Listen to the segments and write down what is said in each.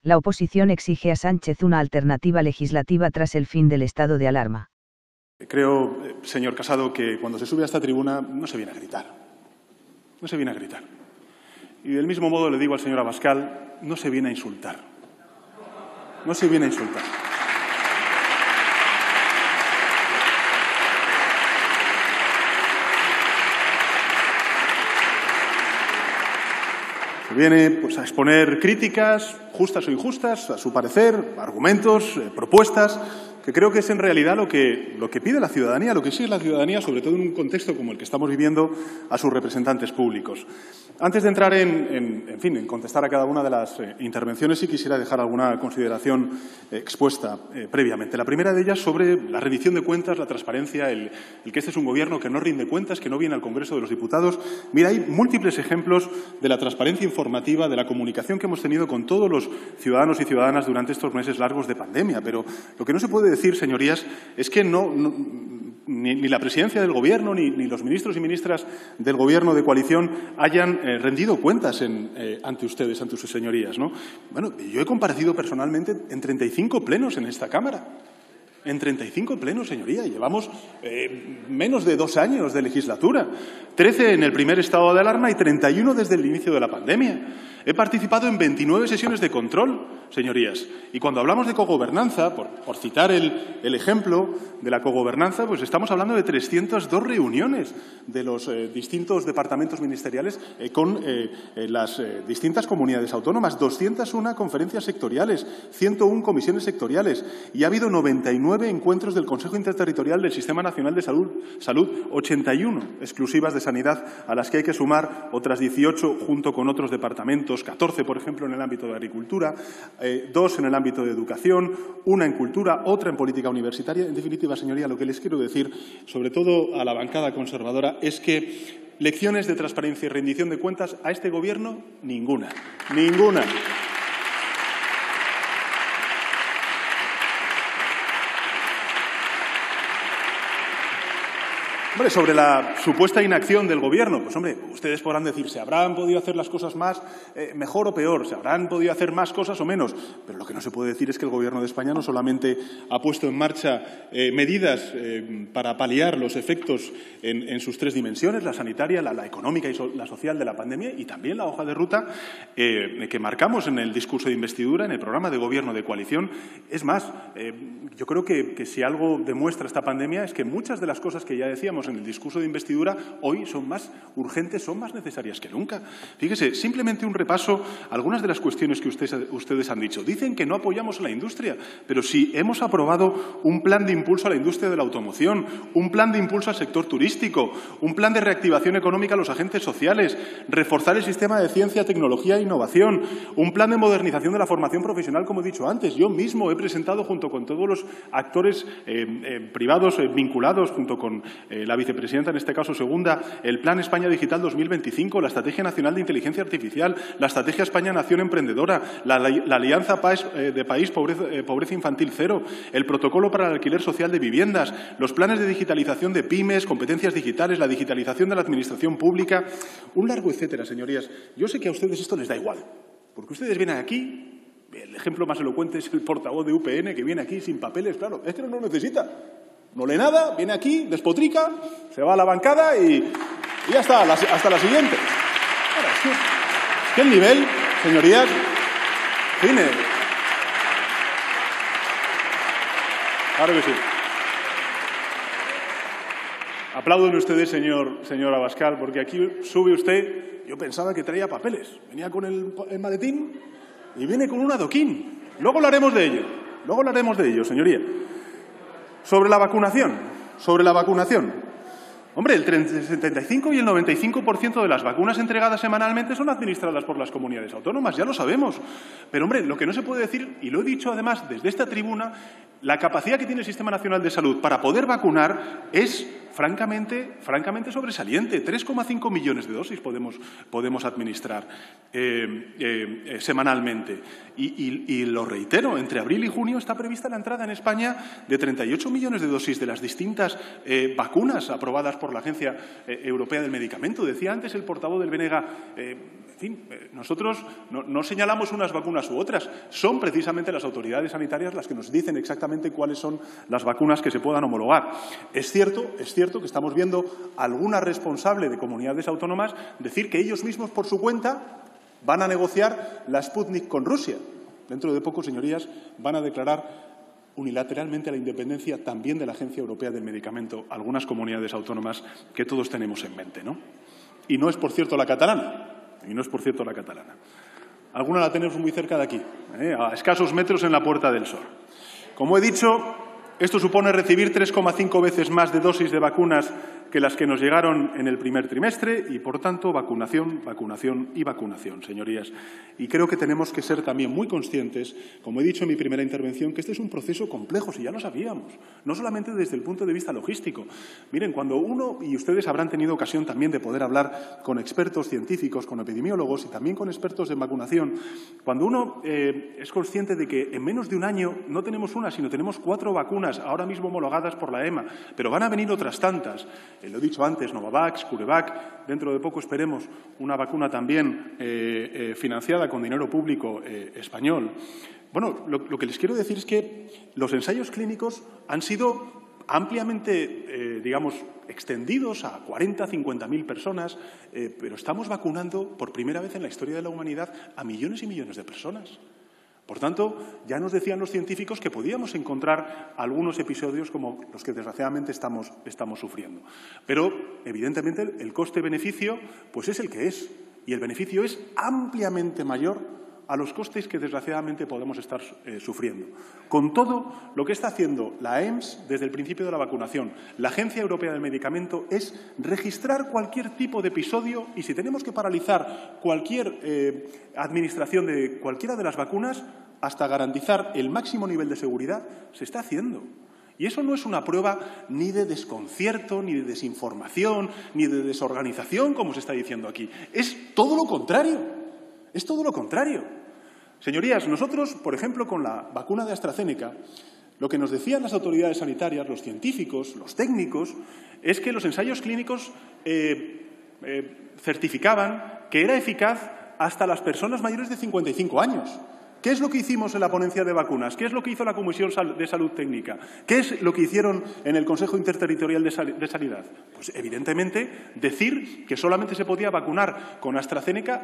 La oposición exige a Sánchez una alternativa legislativa tras el fin del estado de alarma. Creo, señor Casado, que cuando se sube a esta tribuna no se viene a gritar. No se viene a gritar. Y del mismo modo le digo al señor Abascal, no se viene a insultar. No se viene a insultar. Se viene pues, a exponer críticas, justas o injustas, a su parecer, argumentos, propuestas, que creo que es en realidad lo que pide la ciudadanía, lo que exige la ciudadanía, sobre todo en un contexto como el que estamos viviendo, a sus representantes públicos. Antes de entrar en contestar a cada una de las intervenciones, sí quisiera dejar alguna consideración expuesta previamente. La primera de ellas sobre la rendición de cuentas, la transparencia, el que este es un gobierno que no rinde cuentas, que no viene al Congreso de los Diputados. Mira, hay múltiples ejemplos de la transparencia informativa, de la comunicación que hemos tenido con todos los ciudadanos y ciudadanas durante estos meses largos de pandemia. Pero lo que no se puede decir, señorías, es que ni la presidencia del Gobierno ni los ministros y ministras del Gobierno de coalición hayan rendido cuentas ante ustedes, ante sus señorías, ¿no? Bueno, yo he comparecido personalmente en 35 plenos en esta Cámara. En 35 plenos, señoría. Llevamos menos de 2 años de legislatura. 13 en el primer estado de alarma y 31 desde el inicio de la pandemia. He participado en 29 sesiones de control, señorías. Y cuando hablamos de cogobernanza, por citar el ejemplo de la cogobernanza, pues estamos hablando de 302 reuniones de los distintos departamentos ministeriales con las distintas comunidades autónomas, 201 conferencias sectoriales, 101 comisiones sectoriales y ha habido 99 encuentros del Consejo Interterritorial del Sistema Nacional de Salud, 81 exclusivas de sanidad, a las que hay que sumar otras 18 junto con otros departamentos, 14, por ejemplo, en el ámbito de agricultura, 2 en el ámbito de educación, 1 en cultura, otra en política universitaria. En definitiva, señoría, lo que les quiero decir, sobre todo a la bancada conservadora, es que lecciones de transparencia y rendición de cuentas a este Gobierno, ninguna. Ninguna. Hombre, sobre la supuesta inacción del Gobierno, pues hombre, ustedes podrán decir, se habrán podido hacer las cosas más, mejor o peor, se habrán podido hacer más cosas o menos, pero lo que no se puede decir es que el Gobierno de España no solamente ha puesto en marcha medidas para paliar los efectos en sus 3 dimensiones, la sanitaria, la económica y la social de la pandemia, y también la hoja de ruta que marcamos en el discurso de investidura, en el programa de Gobierno de coalición. Es más, yo creo que si algo demuestra esta pandemia es que muchas de las cosas que ya decíamos en el discurso de investidura hoy son más urgentes, son más necesarias que nunca. Fíjese, simplemente un repaso a algunas de las cuestiones que ustedes han dicho. Dicen que no apoyamos a la industria, pero si hemos aprobado un plan de impulso a la industria de la automoción, un plan de impulso al sector turístico, un plan de reactivación económica a los agentes sociales, reforzar el sistema de ciencia, tecnología e innovación, un plan de modernización de la formación profesional, como he dicho antes. Yo mismo he presentado, junto con todos los actores privados vinculados, junto con la vicepresidenta, en este caso segunda, el Plan España Digital 2025, la Estrategia Nacional de Inteligencia Artificial, la Estrategia España Nación Emprendedora, la Alianza de País Pobreza Infantil Cero, el Protocolo para el Alquiler Social de Viviendas, los planes de digitalización de pymes, competencias digitales, la digitalización de la administración pública, un largo etcétera, señorías. Yo sé que a ustedes esto les da igual, porque ustedes vienen aquí, el ejemplo más elocuente es el portavoz de UPN, que viene aquí sin papeles, claro, es que no necesita. No lee nada, viene aquí, despotrica, se va a la bancada y ya está, hasta la siguiente. Ahora, es que el nivel, señorías, claro que sí. Aplauden ustedes, señor Abascal, porque aquí sube usted, yo pensaba que traía papeles, venía con el maletín y viene con un adoquín. Luego hablaremos de ello, señoría. Sobre la vacunación. Hombre, el 75 y el 95% de las vacunas entregadas semanalmente son administradas por las comunidades autónomas, ya lo sabemos. Pero, hombre, lo que no se puede decir, y lo he dicho además desde esta tribuna, la capacidad que tiene el Sistema Nacional de Salud para poder vacunar es francamente sobresaliente. 3,5 millones de dosis podemos administrar semanalmente. Y lo reitero, entre abril y junio está prevista la entrada en España de 38 millones de dosis de las distintas vacunas aprobadas por la Agencia Europea del Medicamento. Decía antes el portavoz del BNG, nosotros no señalamos unas vacunas u otras, son precisamente las autoridades sanitarias las que nos dicen exactamente cuáles son las vacunas que se puedan homologar. Es cierto que estamos viendo a alguna responsable de comunidades autónomas decir que ellos mismos por su cuenta van a negociar la Sputnik con Rusia. Dentro de poco, señorías, van a declarar unilateralmente la independencia también de la Agencia Europea del Medicamento, algunas comunidades autónomas que todos tenemos en mente, ¿no? Y no es, por cierto, la catalana. Alguna la tenemos muy cerca de aquí, a escasos metros en la Puerta del Sol. Como he dicho, esto supone recibir 3,5 veces más de dosis de vacunas que las que nos llegaron en el primer trimestre y, por tanto, vacunación, vacunación y vacunación, señorías. Y creo que tenemos que ser también muy conscientes, como he dicho en mi primera intervención, que este es un proceso complejo, si ya lo sabíamos, no solamente desde el punto de vista logístico. Miren, cuando uno, y ustedes habrán tenido ocasión también de poder hablar con expertos científicos, con epidemiólogos y también con expertos en vacunación, cuando uno es consciente de que en menos de un año no tenemos una, sino tenemos 4 vacunas ahora mismo homologadas por la EMA, pero van a venir otras tantas. Lo he dicho antes, Novavax, CureVac, dentro de poco esperemos una vacuna también financiada con dinero público español. Bueno, lo que les quiero decir es que los ensayos clínicos han sido ampliamente, extendidos a 40, 50.000 personas, pero estamos vacunando por primera vez en la historia de la humanidad a millones y millones de personas. Por tanto, ya nos decían los científicos que podíamos encontrar algunos episodios como los que desgraciadamente estamos sufriendo. Pero, evidentemente, el coste-beneficio pues es el que es. Y el beneficio es ampliamente mayor a los costes que desgraciadamente podemos estar sufriendo. Con todo, lo que está haciendo la EMS desde el principio de la vacunación, la Agencia Europea del Medicamento, es registrar cualquier tipo de episodio y si tenemos que paralizar cualquier administración de cualquiera de las vacunas, hasta garantizar el máximo nivel de seguridad, se está haciendo. Y eso no es una prueba ni de desconcierto, ni de desinformación, ni de desorganización, como se está diciendo aquí. Es todo lo contrario. Es todo lo contrario. Señorías, nosotros, por ejemplo, con la vacuna de AstraZeneca, lo que nos decían las autoridades sanitarias, los científicos, los técnicos, es que los ensayos clínicos certificaban que era eficaz hasta las personas mayores de 55 años. ¿Qué es lo que hicimos en la ponencia de vacunas? ¿Qué es lo que hizo la Comisión de Salud Técnica? ¿Qué es lo que hicieron en el Consejo Interterritorial de Sanidad? Pues, evidentemente, decir que solamente se podía vacunar con AstraZeneca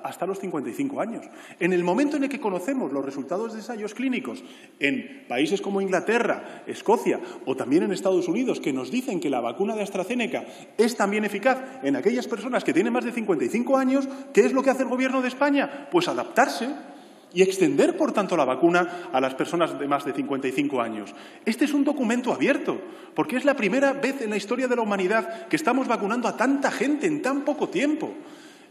hasta los 55 años. En el momento en el que conocemos los resultados de ensayos clínicos en países como Inglaterra, Escocia o también en Estados Unidos, que nos dicen que la vacuna de AstraZeneca es también eficaz en aquellas personas que tienen más de 55 años, ¿qué es lo que hace el Gobierno de España? Pues adaptarse y extender, por tanto, la vacuna a las personas de más de 55 años. Este es un documento abierto, porque es la primera vez en la historia de la humanidad que estamos vacunando a tanta gente en tan poco tiempo.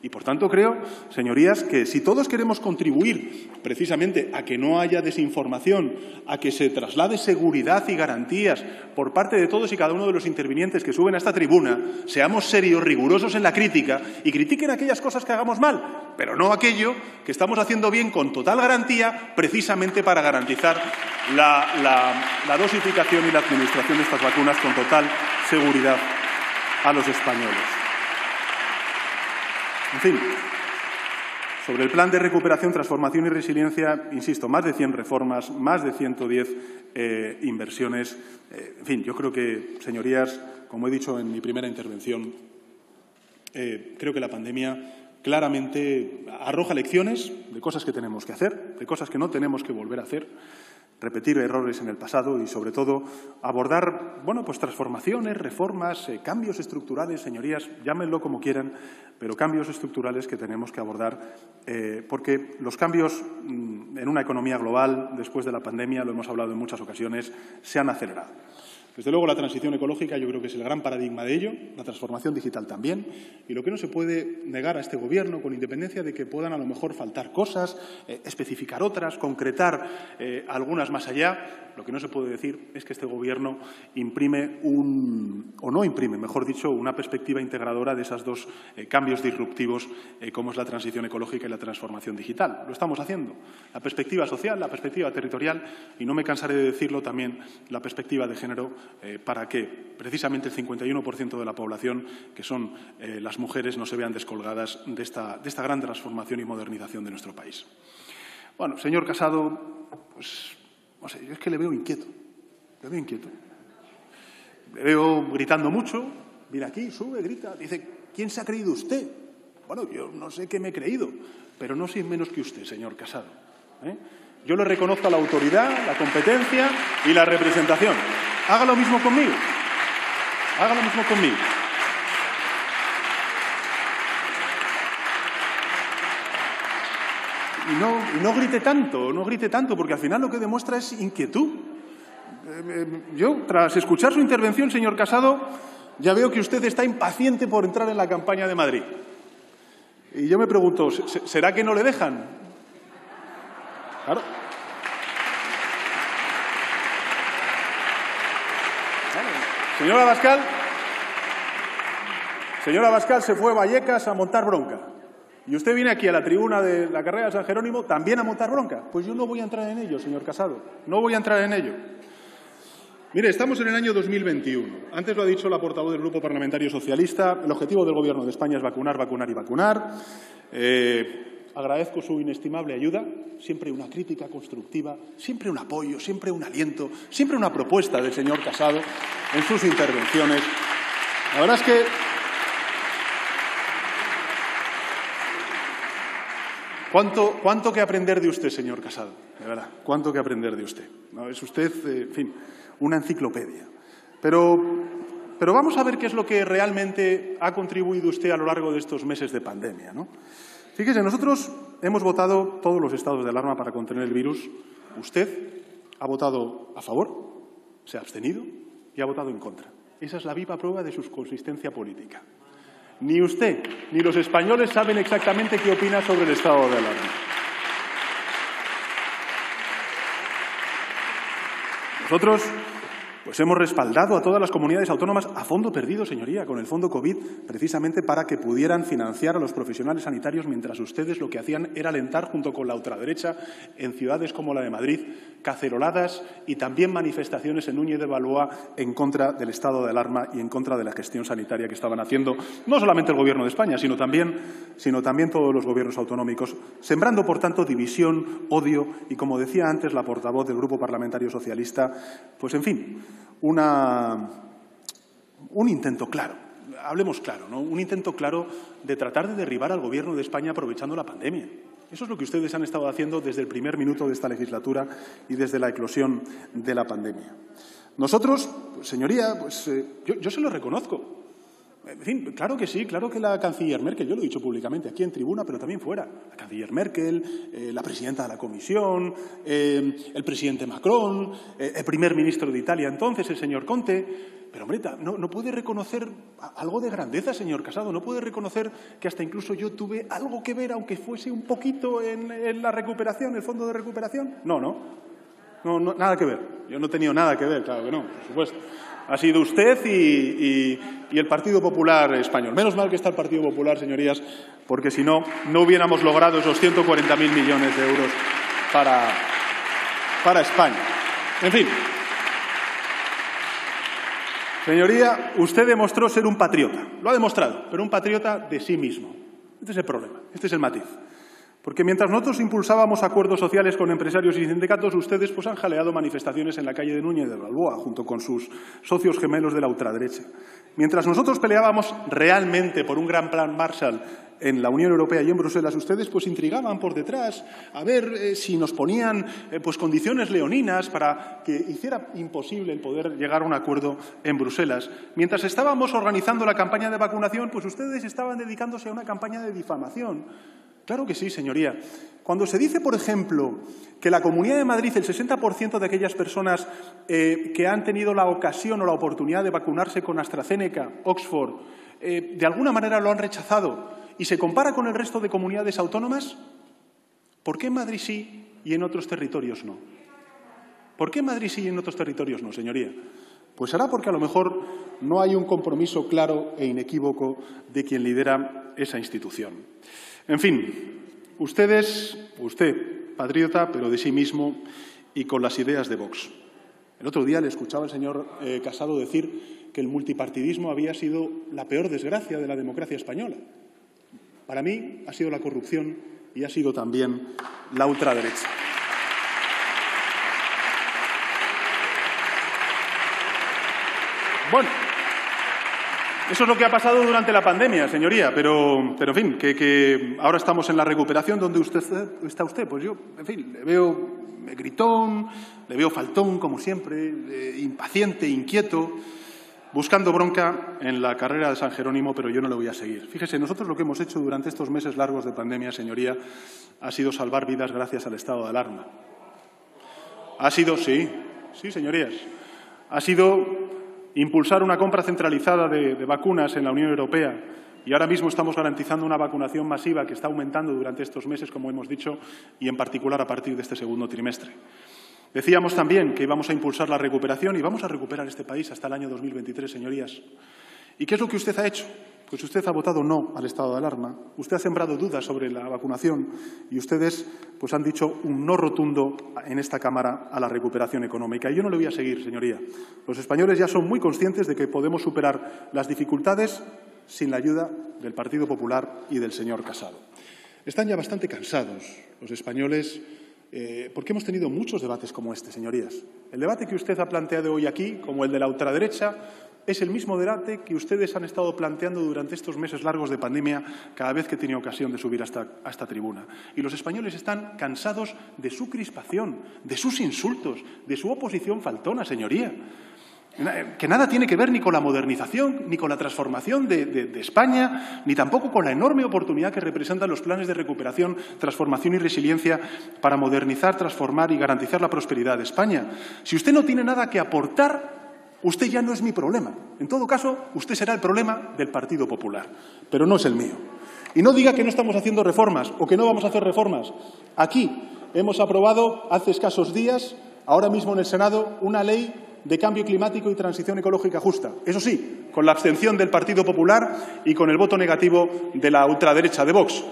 Y, por tanto, creo, señorías, que si todos queremos contribuir precisamente a que no haya desinformación, a que se traslade seguridad y garantías por parte de todos y cada uno de los intervinientes que suben a esta tribuna, seamos serios, rigurosos en la crítica y critiquen aquellas cosas que hagamos mal, pero no aquello que estamos haciendo bien con total garantía, precisamente para garantizar la dosificación y la administración de estas vacunas con total seguridad a los españoles. En fin, sobre el plan de recuperación, transformación y resiliencia, insisto, más de 100 reformas, más de 110 inversiones. En fin, yo creo que, señorías, como he dicho en mi primera intervención, creo que la pandemia claramente arroja lecciones de cosas que tenemos que hacer, de cosas que no tenemos que volver a hacer, repetir errores en el pasado y, sobre todo, abordar, pues transformaciones, reformas, cambios estructurales, señorías, llámenlo como quieran, pero cambios estructurales que tenemos que abordar porque los cambios en una economía global, después de la pandemia, lo hemos hablado en muchas ocasiones, se han acelerado. Desde luego, la transición ecológica yo creo que es el gran paradigma de ello, la transformación digital también, y lo que no se puede negar a este Gobierno, con independencia de que puedan a lo mejor faltar cosas, especificar otras, concretar algunas más allá, lo que no se puede decir es que este Gobierno imprime mejor dicho, una perspectiva integradora de esos dos cambios disruptivos como es la transición ecológica y la transformación digital. Lo estamos haciendo. La perspectiva social, la perspectiva territorial y, no me cansaré de decirlo, también la perspectiva de género, para que precisamente el 51% de la población, que son las mujeres, no se vean descolgadas de esta gran transformación y modernización de nuestro país. Bueno, señor Casado, pues no sé, yo es que le veo inquieto. Le veo inquieto. Le veo gritando mucho. Viene aquí, sube, grita. Dice, ¿quién se ha creído usted? Bueno, yo no sé qué me he creído, pero no soy menos que usted, señor Casado. Yo le reconozco la autoridad, la competencia y la representación. Haga lo mismo conmigo. Haga lo mismo conmigo. Y no grite tanto, porque al final lo que demuestra es inquietud. Yo, tras escuchar su intervención, señor Casado, ya veo que usted está impaciente por entrar en la campaña de Madrid. Y yo me pregunto, ¿será que no le dejan? Claro. Señora Abascal se fue a Vallecas a montar bronca. Y usted viene aquí a la tribuna de la carrera de San Jerónimo también a montar bronca. Pues yo no voy a entrar en ello, señor Casado. No voy a entrar en ello. Mire, estamos en el año 2021. Antes lo ha dicho la portavoz del Grupo Parlamentario Socialista. El objetivo del Gobierno de España es vacunar, vacunar y vacunar. Agradezco su inestimable ayuda. Siempre una crítica constructiva, siempre un apoyo, siempre un aliento, siempre una propuesta del señor Casado en sus intervenciones. La verdad es que ¿Cuánto que aprender de usted, señor Casado? De verdad, cuánto que aprender de usted. ¿No? Es usted, en fin, una enciclopedia. Pero vamos a ver qué es lo que realmente ha contribuido usted a lo largo de estos meses de pandemia, ¿no? Fíjese, nosotros hemos votado todos los estados de alarma para contener el virus. Usted ha votado a favor, se ha abstenido y ha votado en contra. Esa es la viva prueba de su consistencia política. Ni usted ni los españoles saben exactamente qué opina sobre el estado de alarma. Nosotros pues hemos respaldado a todas las comunidades autónomas a fondo perdido, señoría, con el fondo COVID, precisamente para que pudieran financiar a los profesionales sanitarios, mientras ustedes lo que hacían era alentar, junto con la ultraderecha, en ciudades como la de Madrid, caceroladas y también manifestaciones en Núñez de Balboa en contra del estado de alarma y en contra de la gestión sanitaria que estaban haciendo no solamente el Gobierno de España, sino también todos los gobiernos autonómicos, sembrando, por tanto, división, odio y, como decía antes la portavoz del Grupo Parlamentario Socialista, pues, en fin, un intento claro, hablemos claro, ¿no? Un intento claro de tratar de derribar al Gobierno de España aprovechando la pandemia. Eso es lo que ustedes han estado haciendo desde el primer minuto de esta legislatura y desde la eclosión de la pandemia. Nosotros, pues, señoría, pues yo se lo reconozco. En fin, claro que sí, claro que la canciller Merkel, yo lo he dicho públicamente aquí en tribuna, pero también fuera, la canciller Merkel, la presidenta de la Comisión, el presidente Macron, el primer ministro de Italia entonces, el señor Conte. Pero, hombre, no puede reconocer algo de grandeza, señor Casado, no puede reconocer que hasta incluso yo tuve algo que ver, aunque fuese un poquito en la recuperación, el fondo de recuperación. No, nada que ver. Yo no he tenido nada que ver, claro que no, por supuesto. Ha sido usted y el Partido Popular español. Menos mal que está el Partido Popular, señorías, porque si no, no hubiéramos logrado esos 140.000 millones de euros para España. En fin. Señoría, usted demostró ser un patriota. Lo ha demostrado, pero un patriota de sí mismo. Este es el problema, este es el matiz. Porque mientras nosotros impulsábamos acuerdos sociales con empresarios y sindicatos, ustedes pues han jaleado manifestaciones en la calle de Núñez de Balboa, junto con sus socios gemelos de la ultraderecha. Mientras nosotros peleábamos realmente por un gran plan Marshall en la Unión Europea y en Bruselas, ustedes pues intrigaban por detrás a ver si nos ponían pues condiciones leoninas para que hiciera imposible el poder llegar a un acuerdo en Bruselas. Mientras estábamos organizando la campaña de vacunación, pues ustedes estaban dedicándose a una campaña de difamación. Claro que sí, señoría. Cuando se dice, por ejemplo, que la Comunidad de Madrid, el 60% de aquellas personas que han tenido la ocasión o la oportunidad de vacunarse con AstraZeneca, Oxford, de alguna manera lo han rechazado y se compara con el resto de comunidades autónomas, ¿por qué en Madrid sí y en otros territorios no? ¿Por qué en Madrid sí y en otros territorios no, señoría? Pues será porque a lo mejor no hay un compromiso claro e inequívoco de quien lidera esa institución. En fin, usted, patriota, pero de sí mismo y con las ideas de Vox. El otro día le escuchaba al señor Casado decir que el multipartidismo había sido la peor desgracia de la democracia española. Para mí ha sido la corrupción y ha sido también la ultraderecha. Bueno, eso es lo que ha pasado durante la pandemia, señoría, pero en fin, que ahora estamos en la recuperación. ¿Dónde está usted? Pues yo, en fin, le veo gritón, le veo faltón, como siempre, impaciente, inquieto, buscando bronca en la carrera de San Jerónimo, pero yo no le voy a seguir. Fíjese, nosotros lo que hemos hecho durante estos meses largos de pandemia, señoría, ha sido salvar vidas gracias al estado de alarma. Ha sido, sí, señorías, ha sido impulsar una compra centralizada de vacunas en la Unión Europea y ahora mismo estamos garantizando una vacunación masiva que está aumentando durante estos meses, como hemos dicho, y en particular a partir de este segundo trimestre. Decíamos también que íbamos a impulsar la recuperación y vamos a recuperar este país hasta el año 2023, señorías. ¿Y qué es lo que usted ha hecho? Pues usted ha votado no al estado de alarma, usted ha sembrado dudas sobre la vacunación y ustedes pues han dicho un no rotundo en esta Cámara a la recuperación económica. Y yo no le voy a seguir, señoría. Los españoles ya son muy conscientes de que podemos superar las dificultades sin la ayuda del Partido Popular y del señor Casado. Están ya bastante cansados los españoles porque hemos tenido muchos debates como este, señorías. El debate que usted ha planteado hoy aquí, como el de la ultraderecha, es el mismo debate que ustedes han estado planteando durante estos meses largos de pandemia cada vez que he tenido ocasión de subir a esta tribuna. Y los españoles están cansados de su crispación, de sus insultos, de su oposición faltona, señoría. Que nada tiene que ver ni con la modernización, ni con la transformación de España, ni tampoco con la enorme oportunidad que representan los planes de recuperación, transformación y resiliencia para modernizar, transformar y garantizar la prosperidad de España. Si usted no tiene nada que aportar, usted ya no es mi problema. En todo caso, usted será el problema del Partido Popular, pero no es el mío. Y no diga que no estamos haciendo reformas o que no vamos a hacer reformas. Aquí hemos aprobado hace escasos días, ahora mismo en el Senado, una ley de cambio climático y transición ecológica justa. Eso sí, con la abstención del Partido Popular y con el voto negativo de la ultraderecha de Vox.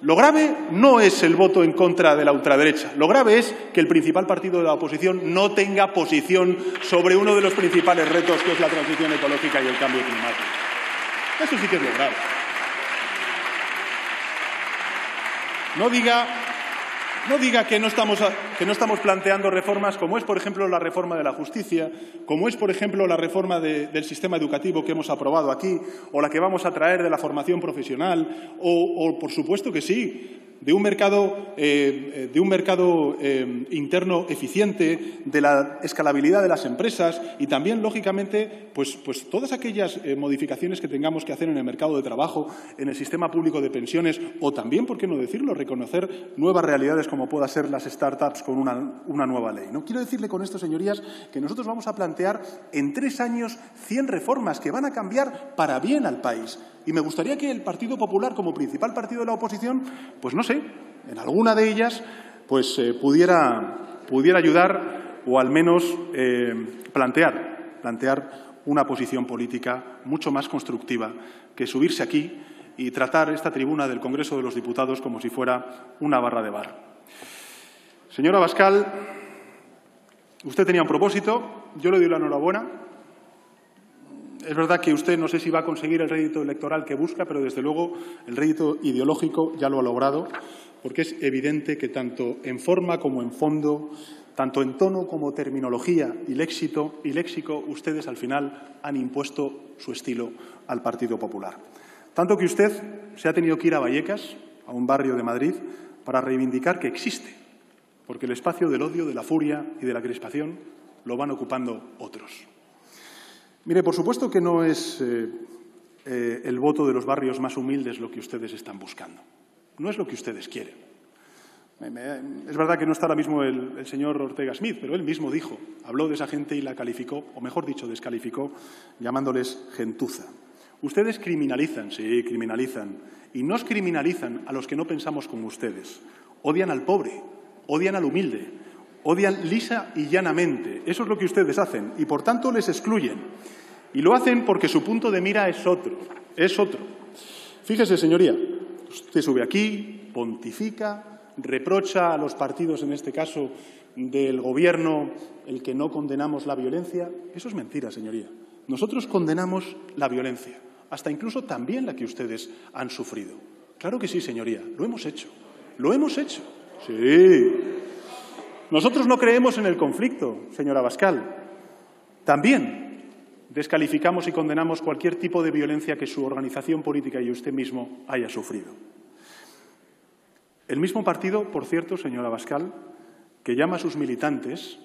Lo grave no es el voto en contra de la ultraderecha. Lo grave es que el principal partido de la oposición no tenga posición sobre uno de los principales retos, que es la transición ecológica y el cambio climático. Eso sí que es lo grave. No diga que no estamos planteando reformas como es, por ejemplo, la reforma de la justicia, como es, por ejemplo, la reforma del sistema educativo que hemos aprobado aquí, o la que vamos a traer de la formación profesional, o por supuesto que sí, de un mercado interno eficiente, de la escalabilidad de las empresas y también, lógicamente, pues todas aquellas modificaciones que tengamos que hacer en el mercado de trabajo, en el sistema público de pensiones o también, ¿por qué no decirlo?, reconocer nuevas realidades como puedan ser las startups con una nueva ley, ¿no? Quiero decirle con esto, señorías, que nosotros vamos a plantear en 3 años 100 reformas que van a cambiar para bien al país. Y me gustaría que el Partido Popular, como principal partido de la oposición, pues no sé, en alguna de ellas, pues pudiera ayudar o al menos plantear una posición política mucho más constructiva que subirse aquí y tratar esta tribuna del Congreso de los Diputados como si fuera una barra de bar. Señora Abascal, usted tenía un propósito, yo le doy la enhorabuena. Es verdad que usted no sé si va a conseguir el rédito electoral que busca, pero desde luego el rédito ideológico ya lo ha logrado, porque es evidente que tanto en forma como en fondo, tanto en tono como terminología y léxico, ustedes al final han impuesto su estilo al Partido Popular. Tanto que usted se ha tenido que ir a Vallecas, a un barrio de Madrid, para reivindicar que existe, porque el espacio del odio, de la furia y de la crispación lo van ocupando otros. Mire, por supuesto que no es el voto de los barrios más humildes lo que ustedes están buscando. No es lo que ustedes quieren. Es verdad que no está ahora mismo el señor Ortega Smith, pero él mismo habló de esa gente y la calificó, o mejor dicho, descalificó, llamándoles gentuza. Ustedes criminalizan, sí, criminalizan, y nos criminalizan a los que no pensamos como ustedes. Odian al pobre, odian al humilde, odian lisa y llanamente. Eso es lo que ustedes hacen y, por tanto, les excluyen. Y lo hacen porque su punto de mira es otro, es otro. Fíjese, señoría, usted sube aquí, pontifica, reprocha a los partidos, en este caso del Gobierno, el que no condenamos la violencia. Eso es mentira, señoría. Nosotros condenamos la violencia, hasta incluso también la que ustedes han sufrido. Claro que sí, señoría, lo hemos hecho. Lo hemos hecho. Sí. Nosotros no creemos en el conflicto, señora Abascal. También descalificamos y condenamos cualquier tipo de violencia que su organización política y usted mismo haya sufrido. El mismo partido, por cierto, señora Abascal, que llama a sus militantes,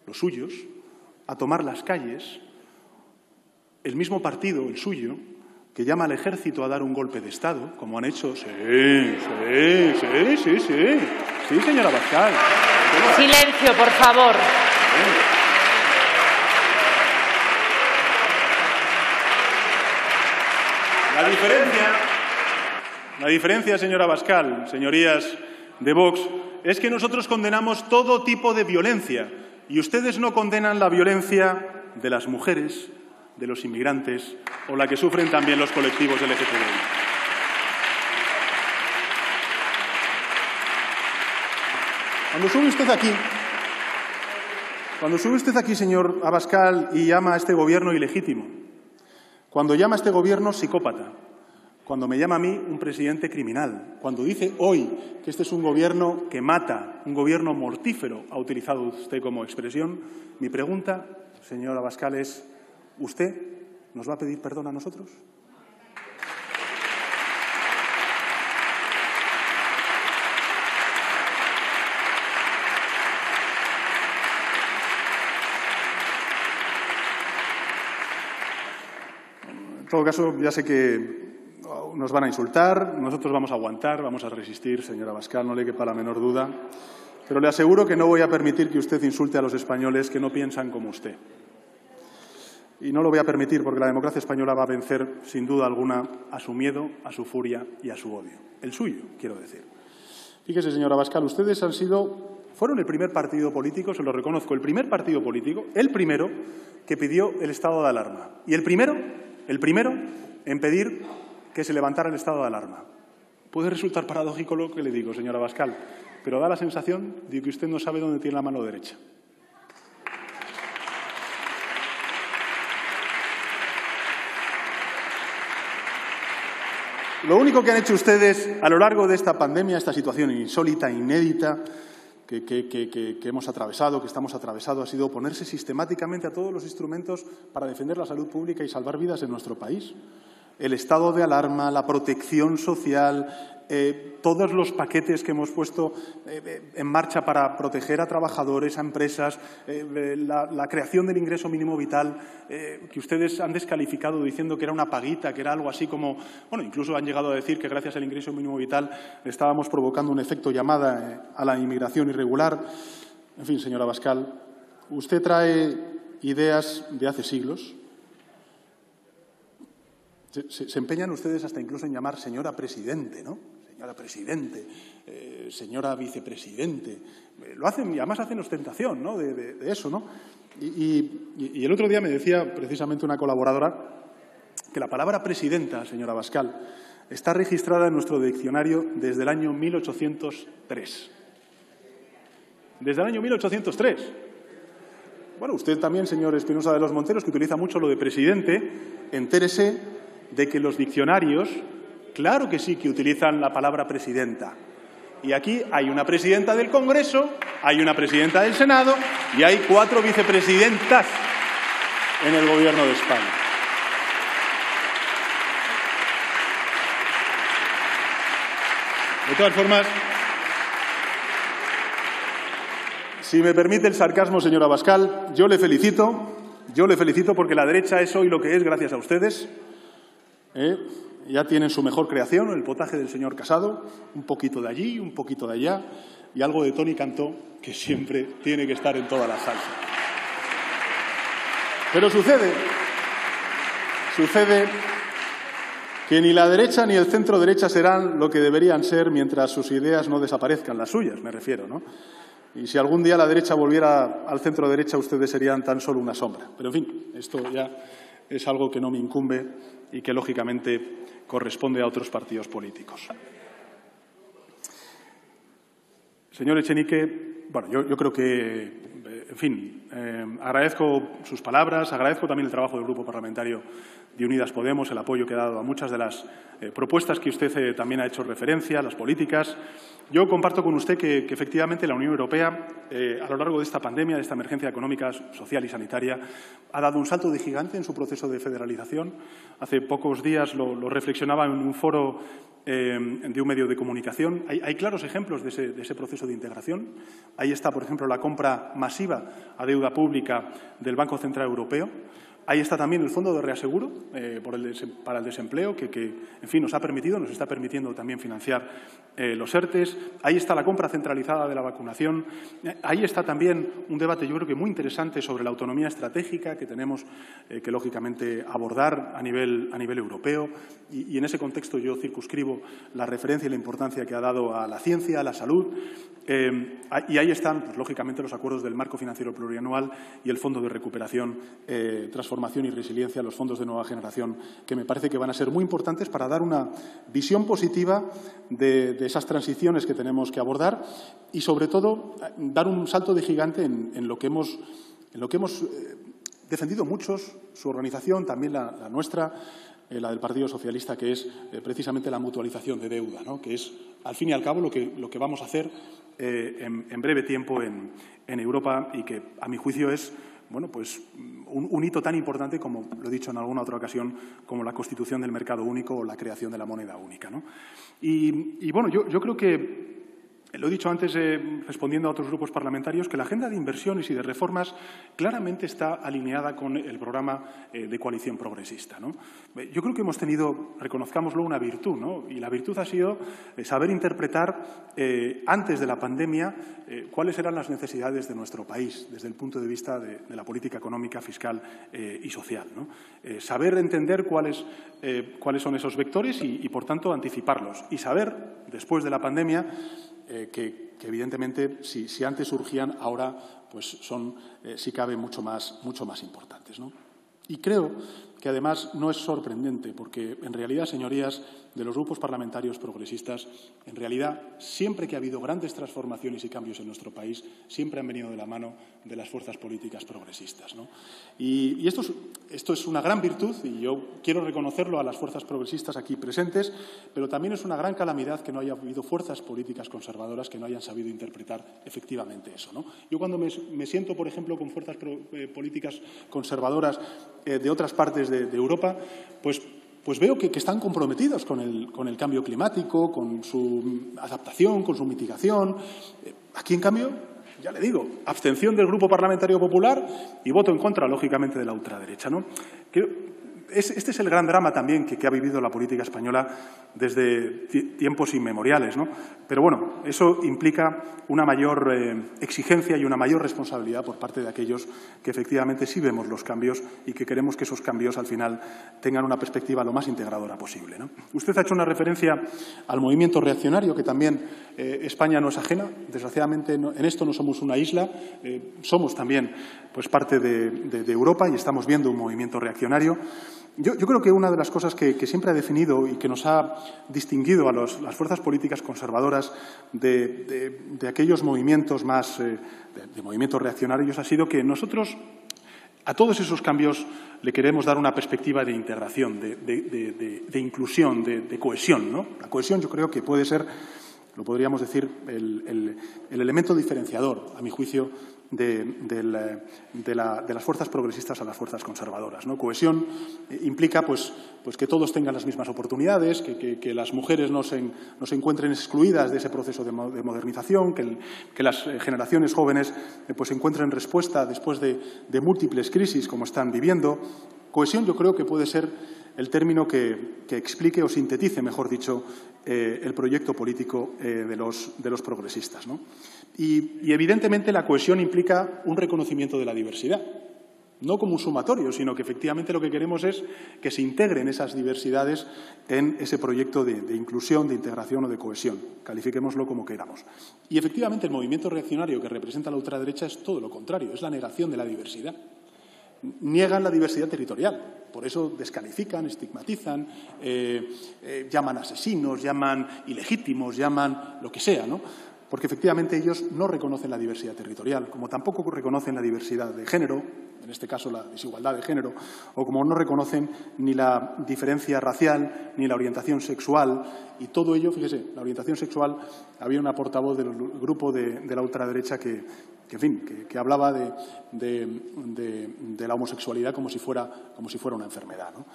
los suyos, a tomar las calles, el mismo partido, el suyo, que llama al ejército a dar un golpe de Estado, como han hecho. Sí, señora Abascal. Silencio, por favor. La diferencia, señora Abascal, señorías de Vox, es que nosotros condenamos todo tipo de violencia y ustedes no condenan la violencia de las mujeres, de los inmigrantes o la que sufren también los colectivos LGTBI. Cuando sube usted aquí, señor Abascal, y llama a este Gobierno ilegítimo, cuando llama a este Gobierno psicópata, cuando me llama a mí un presidente criminal, cuando dice hoy que este es un Gobierno que mata, un Gobierno mortífero, ha utilizado usted como expresión, mi pregunta, señor Abascal, es ¿usted nos va a pedir perdón a nosotros? En todo caso, ya sé que nos van a insultar, nosotros vamos a aguantar, vamos a resistir, señora Abascal, no le quepa la menor duda, pero le aseguro que no voy a permitir que usted insulte a los españoles que no piensan como usted. Y no lo voy a permitir porque la democracia española va a vencer, sin duda alguna, a su miedo, a su furia y a su odio. El suyo, quiero decir. Fíjese, señora Abascal, ustedes fueron el primer partido político, se lo reconozco, el primer partido político, el primero que pidió el estado de alarma. Y el primero en pedir que se levantara el estado de alarma. Puede resultar paradójico lo que le digo, señora Abascal, pero da la sensación de que usted no sabe dónde tiene la mano derecha. Lo único que han hecho ustedes a lo largo de esta pandemia, esta situación insólita, inédita, que hemos atravesado, que estamos atravesando, ha sido oponerse sistemáticamente a todos los instrumentos para defender la salud pública y salvar vidas en nuestro país. El estado de alarma, la protección social, todos los paquetes que hemos puesto en marcha para proteger a trabajadores, a empresas, la creación del ingreso mínimo vital, que ustedes han descalificado diciendo que era una paguita, que era algo así como… Bueno, incluso han llegado a decir que gracias al ingreso mínimo vital estábamos provocando un efecto llamada a la inmigración irregular. En fin, señora Abascal, usted trae ideas de hace siglos. Se empeñan ustedes hasta incluso en llamar señora presidente, ¿no? Señora presidente, señora vicepresidente. Lo hacen y además hacen ostentación, ¿no? de eso, ¿no? Y el otro día me decía precisamente una colaboradora que la palabra presidenta, señora Abascal, está registrada en nuestro diccionario desde el año 1803. Desde el año 1803. Bueno, usted también, señor Espinosa de los Monteros, que utiliza mucho lo de presidente, entérese de que los diccionarios, claro que sí que utilizan la palabra presidenta. Y aquí hay una presidenta del Congreso, hay una presidenta del Senado y hay 4 vicepresidentas en el Gobierno de España. De todas formas, si me permite el sarcasmo, señora Abascal, yo le felicito porque la derecha es hoy lo que es gracias a ustedes. Ya tienen su mejor creación, el potaje del señor Casado, un poquito de allí, un poquito de allá. y algo de Toni Cantó, que siempre tiene que estar en todas las salsas. Pero sucede que ni la derecha ni el centro derecha serán lo que deberían ser mientras sus ideas no desaparezcan, las suyas, me refiero, ¿no? Y si algún día la derecha volviera al centro derecha, ustedes serían tan solo una sombra. Pero, en fin, esto ya es algo que no me incumbe y que, lógicamente, corresponde a otros partidos políticos. Señor Echenique, bueno, yo creo que, en fin, agradezco sus palabras, agradezco también el trabajo del Grupo Parlamentario de Unidas Podemos, el apoyo que ha dado a muchas de las propuestas que usted también ha hecho referencia, las políticas. Yo comparto con usted que efectivamente la Unión Europea, a lo largo de esta pandemia, de esta emergencia económica, social y sanitaria, ha dado un salto de gigante en su proceso de federalización. Hace pocos días lo reflexionaba en un foro de un medio de comunicación. Hay claros ejemplos de ese proceso de integración. Ahí está, por ejemplo, la compra masiva a deuda pública del Banco Central Europeo. Ahí está también el Fondo de Reaseguro para el desempleo, que en fin, nos está permitiendo también financiar los ERTEs. Ahí está la compra centralizada de la vacunación. Ahí está también un debate, yo creo que muy interesante, sobre la autonomía estratégica que tenemos que, lógicamente, abordar a nivel europeo. Y en ese contexto yo circunscribo la referencia y la importancia que ha dado a la ciencia, a la salud. Y ahí están, pues, lógicamente, los acuerdos del marco financiero plurianual y el Fondo de Recuperación, Transformación y Resiliencia, los fondos de nueva generación, que me parece que van a ser muy importantes para dar una visión positiva de esas transiciones que tenemos que abordar y, sobre todo, dar un salto de gigante en lo que hemos defendido muchos, su organización, también la nuestra, la del Partido Socialista, que es precisamente la mutualización de deuda, ¿no? Que es, al fin y al cabo, lo que vamos a hacer en breve tiempo en Europa y que, a mi juicio, es pues un hito tan importante como, lo he dicho en alguna otra ocasión, como la constitución del mercado único o la creación de la moneda única, ¿no? Y bueno, yo creo que, lo he dicho antes respondiendo a otros grupos parlamentarios, que la agenda de inversiones y de reformas claramente está alineada con el programa de coalición progresista, ¿no? Yo creo que hemos tenido, reconozcámoslo, una virtud, ¿no? Y la virtud ha sido saber interpretar antes de la pandemia cuáles eran las necesidades de nuestro país desde el punto de vista de la política económica, fiscal y social, ¿no? Saber entender cuáles son esos vectores y, por tanto, anticiparlos. Y saber, después de la pandemia, que evidentemente, si antes surgían, ahora pues son, si cabe, mucho más importantes, ¿no? Y creo que, además, no es sorprendente, porque, en realidad, señorías de los grupos parlamentarios progresistas, en realidad, siempre que ha habido grandes transformaciones y cambios en nuestro país, siempre han venido de la mano de las fuerzas políticas progresistas, ¿no? Y esto es una gran virtud, y yo quiero reconocerlo a las fuerzas progresistas aquí presentes, pero también es una gran calamidad que no haya habido fuerzas políticas conservadoras que no hayan sabido interpretar efectivamente eso, ¿no? Yo, cuando me siento, por ejemplo, con fuerzas políticas conservadoras de otras partes de Europa, pues veo que están comprometidos con el cambio climático, con su adaptación, con su mitigación. Aquí, en cambio, ya le digo, abstención del Grupo Parlamentario Popular y voto en contra, lógicamente, de la ultraderecha, ¿no? Este es el gran drama también que ha vivido la política española desde tiempos inmemoriales, ¿no? Pero bueno, eso implica una mayor exigencia y una mayor responsabilidad por parte de aquellos que efectivamente sí vemos los cambios y que queremos que esos cambios al final tengan una perspectiva lo más integradora posible, ¿no? Usted ha hecho una referencia al movimiento reaccionario, que también España no es ajena. Desgraciadamente, en esto no somos una isla, somos también, pues, parte de Europa y estamos viendo un movimiento reaccionario. Yo creo que una de las cosas que siempre ha definido y que nos ha distinguido a las fuerzas políticas conservadoras de aquellos movimientos más de movimientos reaccionarios ha sido que nosotros a todos esos cambios le queremos dar una perspectiva de integración, de inclusión, de cohesión, ¿no? La cohesión, yo creo que puede ser, lo podríamos decir, el elemento diferenciador, a mi juicio, de las fuerzas progresistas a las fuerzas conservadoras, ¿no? Cohesión implica pues que todos tengan las mismas oportunidades, que las mujeres no se encuentren excluidas de ese proceso de modernización, que las generaciones jóvenes pues encuentren respuesta después de múltiples crisis como están viviendo. Cohesión yo creo que puede ser el término que explique o sintetice, mejor dicho, el proyecto político de los progresistas, ¿no? Y evidentemente la cohesión implica un reconocimiento de la diversidad. No como un sumatorio, sino que efectivamente lo que queremos es que se integren esas diversidades en ese proyecto de inclusión, de integración o de cohesión. Califiquémoslo como queramos. Y efectivamente el movimiento reaccionario que representa la ultraderecha es todo lo contrario, es la negación de la diversidad. Niegan la diversidad territorial, por eso descalifican, estigmatizan, llaman asesinos, llaman ilegítimos, llaman lo que sea, ¿no? Porque efectivamente ellos no reconocen la diversidad territorial, como tampoco reconocen la diversidad de género, en este caso la desigualdad de género, o como no reconocen ni la diferencia racial ni la orientación sexual. Y todo ello, fíjese, la orientación sexual, había una portavoz del grupo de la ultraderecha que hablaba de la homosexualidad como si fuera una enfermedad, ¿no?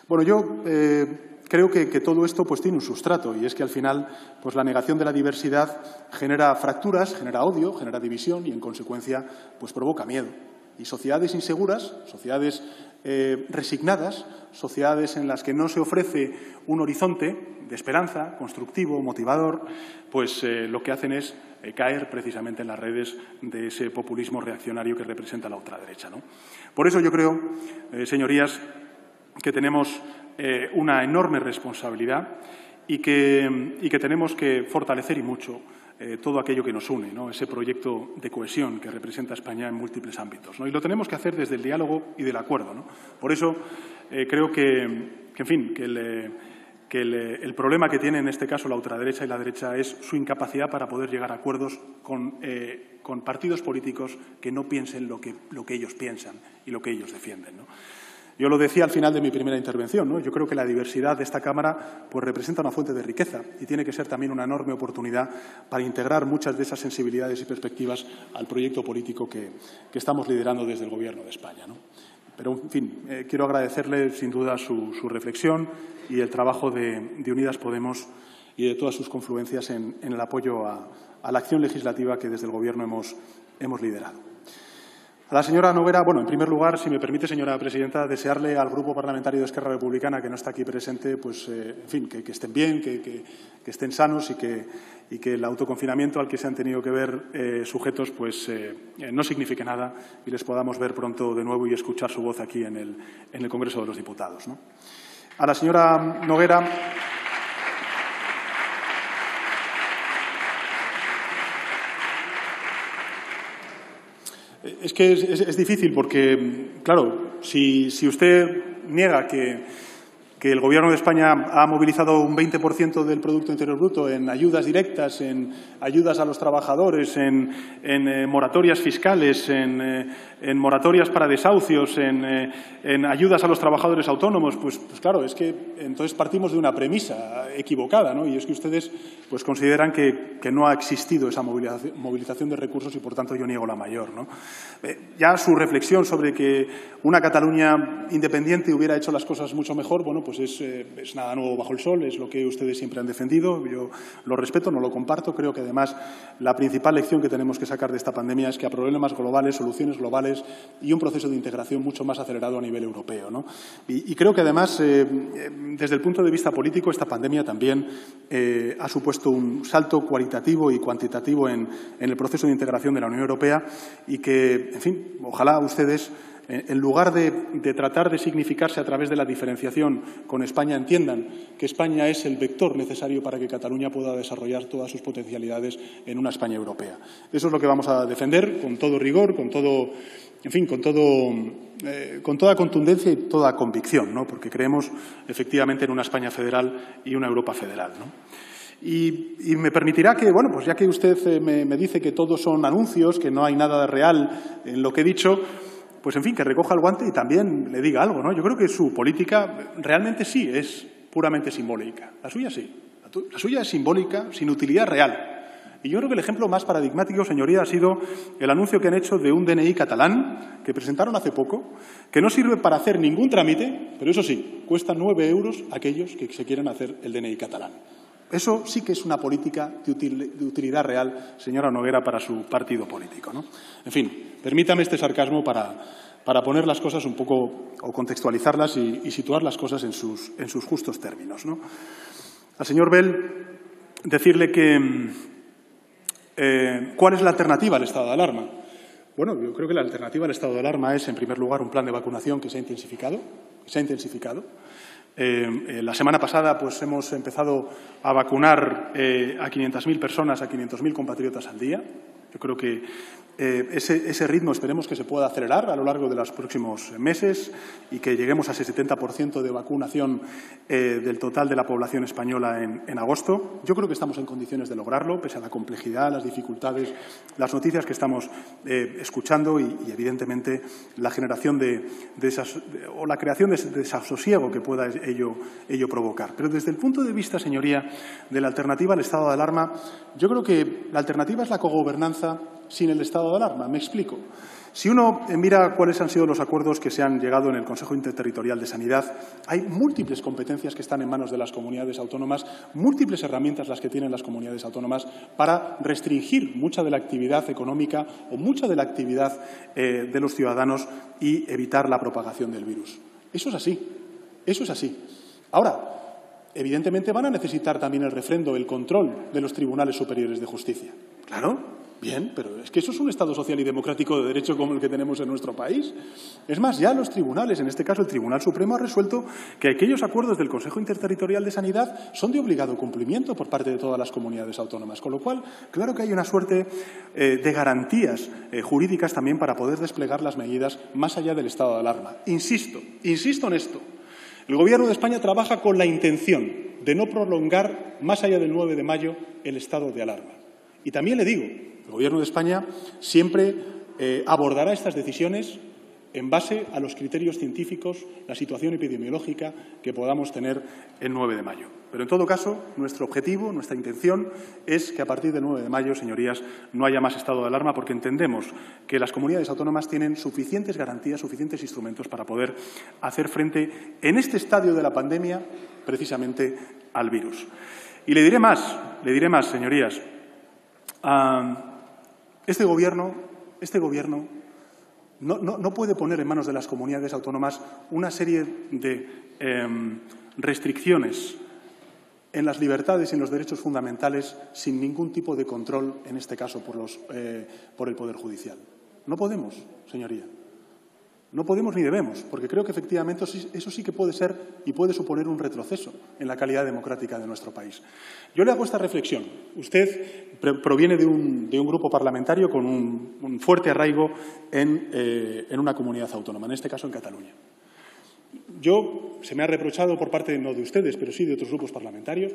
Bueno, yo creo que todo esto pues tiene un sustrato, y es que al final pues la negación de la diversidad genera fracturas, genera odio, genera división y en consecuencia pues provoca miedo. Y sociedades inseguras, sociedades resignadas, sociedades en las que no se ofrece un horizonte de esperanza, constructivo, motivador, pues lo que hacen es caer precisamente en las redes de ese populismo reaccionario que representa la ultraderecha, ¿no? Por eso yo creo, señorías, que tenemos una enorme responsabilidad y que tenemos que fortalecer y mucho todo aquello que nos une, ¿no? Ese proyecto de cohesión que representa España en múltiples ámbitos, ¿no? Y lo tenemos que hacer desde el diálogo y del acuerdo, ¿no? Por eso creo que el problema que tiene en este caso la ultraderecha y la derecha es su incapacidad para poder llegar a acuerdos con partidos políticos que no piensen lo que ellos piensan y lo que ellos defienden, ¿no? Yo lo decía al final de mi primera intervención, ¿no? Yo creo que la diversidad de esta Cámara pues, representa una fuente de riqueza y tiene que ser también una enorme oportunidad para integrar muchas de esas sensibilidades y perspectivas al proyecto político que estamos liderando desde el Gobierno de España, ¿no? Pero, en fin, quiero agradecerle sin duda su reflexión y el trabajo de Unidas Podemos y de todas sus confluencias en el apoyo a la acción legislativa que desde el Gobierno hemos liderado. A la señora Noguera, bueno, en primer lugar, si me permite, señora presidenta, desearle al Grupo Parlamentario de Esquerra Republicana, que no está aquí presente, pues, en fin, que estén bien, que estén sanos y que el autoconfinamiento al que se han tenido que ver sujetos, pues, no signifique nada y les podamos ver pronto de nuevo y escuchar su voz aquí en el Congreso de los Diputados, ¿no? A la señora Noguera. Es que es difícil porque, claro, si usted niega que el Gobierno de España ha movilizado un 20% del Producto Interior Bruto en ayudas directas, en ayudas a los trabajadores, en moratorias fiscales, en moratorias para desahucios, en ayudas a los trabajadores autónomos, pues claro, es que entonces partimos de una premisa equivocada, ¿no? Y es que ustedes pues consideran que no ha existido esa movilización de recursos y, por tanto, yo niego la mayor, ¿no? Ya su reflexión sobre que una Cataluña independiente hubiera hecho las cosas mucho mejor, bueno, pues es nada nuevo bajo el sol, es lo que ustedes siempre han defendido. Yo lo respeto, no lo comparto. Creo que, además, la principal lección que tenemos que sacar de esta pandemia es que a problemas globales, soluciones globales y un proceso de integración mucho más acelerado a nivel europeo, ¿no? Y creo que, además, desde el punto de vista político, esta pandemia también ha supuesto un salto cualitativo y cuantitativo en el proceso de integración de la Unión Europea y que, en fin, ojalá ustedes, en lugar de tratar de significarse a través de la diferenciación con España, entiendan que España es el vector necesario para que Cataluña pueda desarrollar todas sus potencialidades en una España europea. Eso es lo que vamos a defender con todo rigor, con todo, en fin, con toda contundencia y toda convicción, ¿no? Porque creemos efectivamente en una España federal y una Europa federal, ¿no? Y me permitirá que, bueno, pues ya que usted me dice que todos son anuncios, que no hay nada de real en lo que he dicho, pues, en fin, que recoja el guante y también le diga algo, ¿no? Yo creo que su política realmente sí es puramente simbólica. La suya sí. La suya es simbólica, sin utilidad real. Y yo creo que el ejemplo más paradigmático, señoría, ha sido el anuncio que han hecho de un DNI catalán que presentaron hace poco, que no sirve para hacer ningún trámite, pero eso sí, cuesta 9 euros aquellos que se quieran hacer el DNI catalán. Eso sí que es una política de utilidad real, señora Noguera, para su partido político, ¿no? En fin, permítame este sarcasmo para para poner las cosas un poco, o contextualizarlas y situar las cosas en sus justos términos, ¿no? Al señor Bell, decirle que ¿cuál es la alternativa al estado de alarma? Bueno, yo creo que la alternativa al estado de alarma es, en primer lugar, un plan de vacunación que se ha intensificado. La semana pasada pues, hemos empezado a vacunar a 500.000 personas, a 500.000 compatriotas al día. Yo creo que ese ritmo esperemos que se pueda acelerar a lo largo de los próximos meses y que lleguemos a ese 70% de vacunación del total de la población española en agosto. Yo creo que estamos en condiciones de lograrlo, pese a la complejidad, las dificultades, las noticias que estamos escuchando y evidentemente, la generación o la creación de desasosiego que pueda ello provocar. Pero desde el punto de vista, señoría, de la alternativa al estado de alarma, yo creo que la alternativa es la cogobernanza sin el estado de alarma. Me explico. Si uno mira cuáles han sido los acuerdos que se han llegado en el Consejo Interterritorial de Sanidad, hay múltiples competencias que están en manos de las comunidades autónomas, múltiples herramientas las que tienen las comunidades autónomas para restringir mucha de la actividad económica o mucha de la actividad de los ciudadanos y evitar la propagación del virus. Eso es así. Eso es así. Ahora, evidentemente van a necesitar también el refrendo, el control de los tribunales superiores de justicia. Claro. Bien, pero es que eso es un Estado social y democrático de derecho como el que tenemos en nuestro país. Es más, ya los tribunales, en este caso el Tribunal Supremo, ha resuelto que aquellos acuerdos del Consejo Interterritorial de Sanidad son de obligado cumplimiento por parte de todas las comunidades autónomas. Con lo cual, claro que hay una suerte de garantías jurídicas también para poder desplegar las medidas más allá del estado de alarma. Insisto en esto. El Gobierno de España trabaja con la intención de no prolongar más allá del 9 de mayo el estado de alarma. Y también le digo, el Gobierno de España siempre abordará estas decisiones en base a los criterios científicos, la situación epidemiológica que podamos tener el 9 de mayo. Pero, en todo caso, nuestro objetivo, nuestra intención es que a partir del 9 de mayo, señorías, no haya más estado de alarma porque entendemos que las comunidades autónomas tienen suficientes garantías, suficientes instrumentos para poder hacer frente en este estadio de la pandemia precisamente al virus. Y le diré más, señorías. Este Gobierno no puede poner en manos de las comunidades autónomas una serie de restricciones en las libertades y en los derechos fundamentales sin ningún tipo de control, en este caso por el Poder Judicial. No podemos, señoría. No podemos ni debemos, porque creo que efectivamente eso sí que puede ser y puede suponer un retroceso en la calidad democrática de nuestro país. Yo le hago esta reflexión. Usted proviene de un grupo parlamentario con un fuerte arraigo en una comunidad autónoma, en este caso en Cataluña. Se me ha reprochado por parte no de ustedes, pero sí de otros grupos parlamentarios,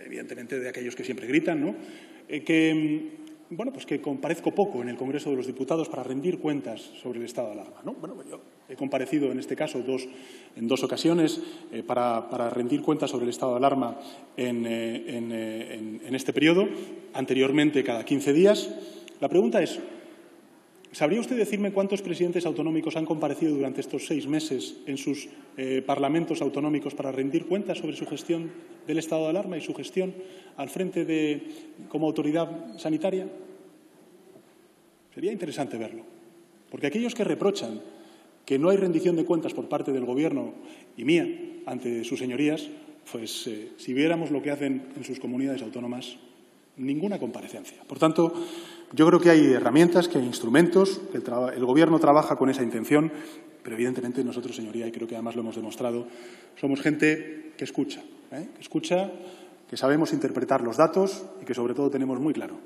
evidentemente de aquellos que siempre gritan, ¿no?, que comparezco poco en el Congreso de los Diputados para rendir cuentas sobre el estado de alarma, ¿no? Bueno, yo he comparecido en este caso en dos ocasiones para rendir cuentas sobre el estado de alarma en este periodo, anteriormente cada 15 días. La pregunta es, ¿sabría usted decirme cuántos presidentes autonómicos han comparecido durante estos 6 meses en sus parlamentos autonómicos para rendir cuentas sobre su gestión del estado de alarma y su gestión al frente como autoridad sanitaria? Sería interesante verlo. Porque aquellos que reprochan que no hay rendición de cuentas por parte del Gobierno y mía ante sus señorías, pues si viéramos lo que hacen en sus comunidades autónomas, ninguna comparecencia. Por tanto, yo creo que hay herramientas, que hay instrumentos, que el Gobierno trabaja con esa intención, pero evidentemente nosotros, señoría, y creo que además lo hemos demostrado, somos gente que escucha, que sabemos interpretar los datos y que sobre todo tenemos muy claro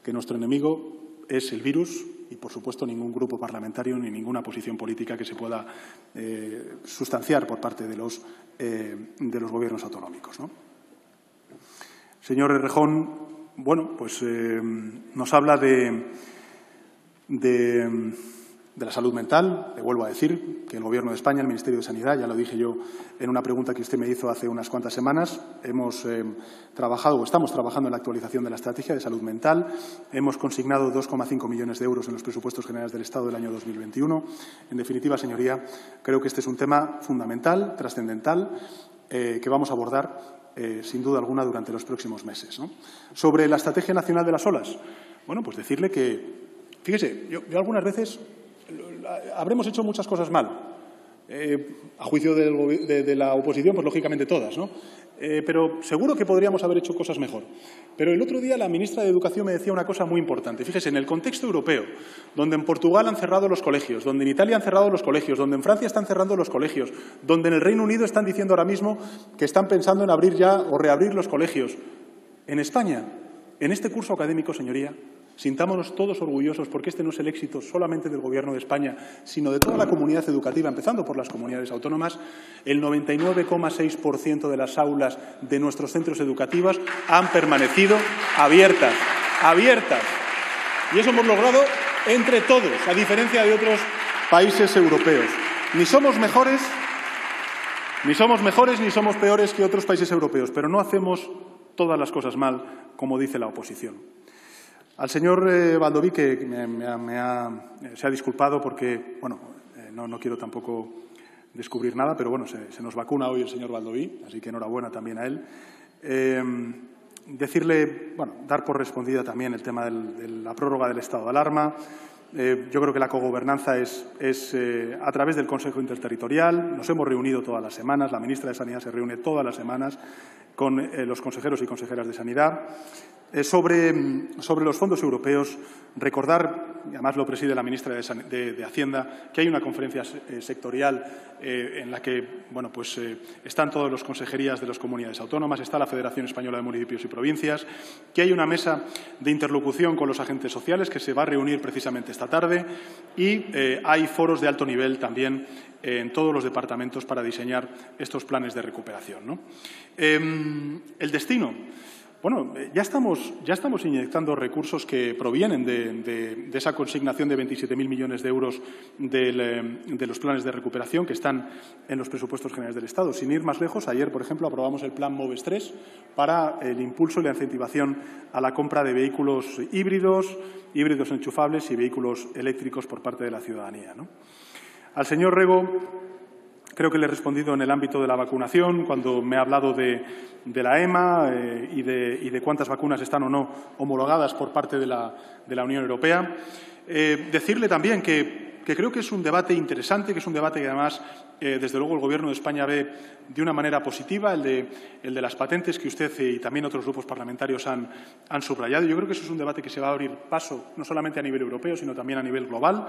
que nuestro enemigo es el virus y, por supuesto, ningún grupo parlamentario ni ninguna posición política que se pueda sustanciar por parte de los gobiernos autonómicos, ¿no? Señor Errejón, nos habla de la salud mental. Le vuelvo a decir que el Gobierno de España, el Ministerio de Sanidad, ya lo dije yo en una pregunta que usted me hizo hace unas cuantas semanas, estamos trabajando en la actualización de la estrategia de salud mental. Hemos consignado 2,5 millones de euros en los presupuestos generales del Estado del año 2021. En definitiva, señoría, creo que este es un tema fundamental, trascendental, que vamos a abordar sin duda alguna durante los próximos meses, ¿no? Sobre la Estrategia Nacional de las Olas, decirle que, fíjese, yo algunas veces habremos hecho muchas cosas mal. A juicio de la oposición, pues lógicamente todas, ¿no? Pero seguro que podríamos haber hecho cosas mejor. Pero el otro día la ministra de Educación me decía una cosa muy importante. Fíjese, en el contexto europeo, donde en Portugal han cerrado los colegios, donde en Italia han cerrado los colegios, donde en Francia están cerrando los colegios, donde en el Reino Unido están diciendo ahora mismo que están pensando en abrir ya o reabrir los colegios. En España, en este curso académico, señoría, sintámonos todos orgullosos porque este no es el éxito solamente del Gobierno de España, sino de toda la comunidad educativa, empezando por las comunidades autónomas. El 99,6% de las aulas de nuestros centros educativos han permanecido abiertas. Y eso hemos logrado entre todos, a diferencia de otros países europeos. Ni somos mejores, ni somos peores que otros países europeos, pero no hacemos todas las cosas mal, como dice la oposición. Al señor Baldoví, que se ha disculpado porque, bueno, no quiero tampoco descubrir nada, pero bueno, se nos vacuna hoy el señor Baldoví, así que enhorabuena también a él. Decirle, bueno, dar por respondida también el tema de la prórroga del estado de alarma. Yo creo que la cogobernanza es a través del Consejo Interterritorial. Nos hemos reunido todas las semanas, la ministra de Sanidad se reúne todas las semanas con los consejeros y consejeras de Sanidad. Sobre los fondos europeos, recordar, y además lo preside la ministra de Hacienda, que hay una conferencia sectorial en la que bueno, pues, están todas las consejerías de las comunidades autónomas, está la Federación Española de Municipios y Provincias, que hay una mesa de interlocución con los agentes sociales que se va a reunir precisamente esta tarde y hay foros de alto nivel también en todos los departamentos para diseñar estos planes de recuperación, ¿no? El destino. Bueno, ya estamos inyectando recursos que provienen de esa consignación de 27.000 millones de euros de los planes de recuperación que están en los presupuestos generales del Estado. Sin ir más lejos, ayer, por ejemplo, aprobamos el Plan MOVES 3 para el impulso y la incentivación a la compra de vehículos híbridos enchufables y vehículos eléctricos por parte de la ciudadanía, ¿no? Al señor Rego, creo que le he respondido en el ámbito de la vacunación, cuando me ha hablado de la EMA y de cuántas vacunas están o no homologadas por parte de la Unión Europea. Decirle también que creo que es un debate interesante, que es un debate que además, desde luego, el Gobierno de España ve de una manera positiva, el de las patentes que usted y también otros grupos parlamentarios han subrayado. Yo creo que eso es un debate que se va a abrir paso no solamente a nivel europeo, sino también a nivel global.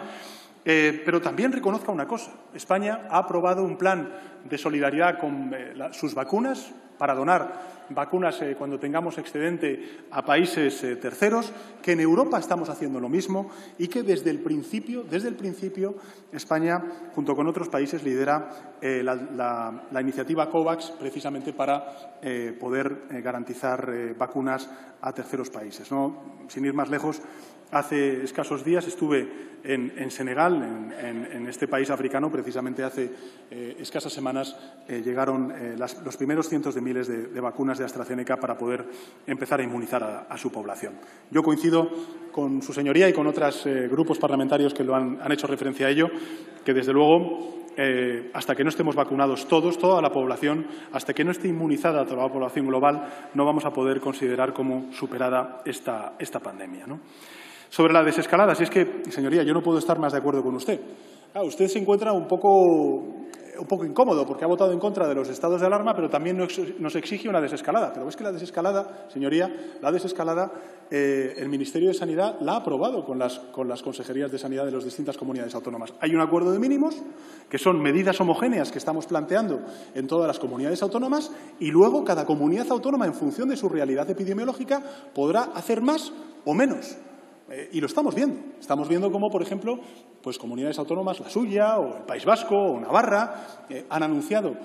Pero también reconozca una cosa. España ha aprobado un plan de solidaridad con sus vacunas para donar vacunas cuando tengamos excedente a países terceros, que en Europa estamos haciendo lo mismo y que desde el principio España, junto con otros países, lidera la iniciativa COVAX precisamente para poder garantizar vacunas a terceros países, ¿no? Sin ir más lejos, hace escasos días estuve en Senegal, en este país africano. Precisamente hace escasas semanas llegaron los primeros cientos de miles de vacunas de AstraZeneca para poder empezar a inmunizar a su población. Yo coincido con su señoría y con otros grupos parlamentarios que lo han hecho referencia a ello, que desde luego hasta que no estemos vacunados todos, toda la población, hasta que no esté inmunizada toda la población global, no vamos a poder considerar como superada esta pandemia, ¿no? Sobre la desescalada, si es que, señoría, yo no puedo estar más de acuerdo con usted. Claro, usted se encuentra un poco incómodo porque ha votado en contra de los estados de alarma, pero también nos exige una desescalada. Pero es que la desescalada, señoría, el Ministerio de Sanidad la ha aprobado con las consejerías de sanidad de las distintas comunidades autónomas. Hay un acuerdo de mínimos, que son medidas homogéneas que estamos planteando en todas las comunidades autónomas, y luego cada comunidad autónoma, en función de su realidad epidemiológica, podrá hacer más o menos. Y lo estamos viendo. Estamos viendo cómo, por ejemplo, pues comunidades autónomas, la suya, o el País Vasco, o Navarra, han anunciado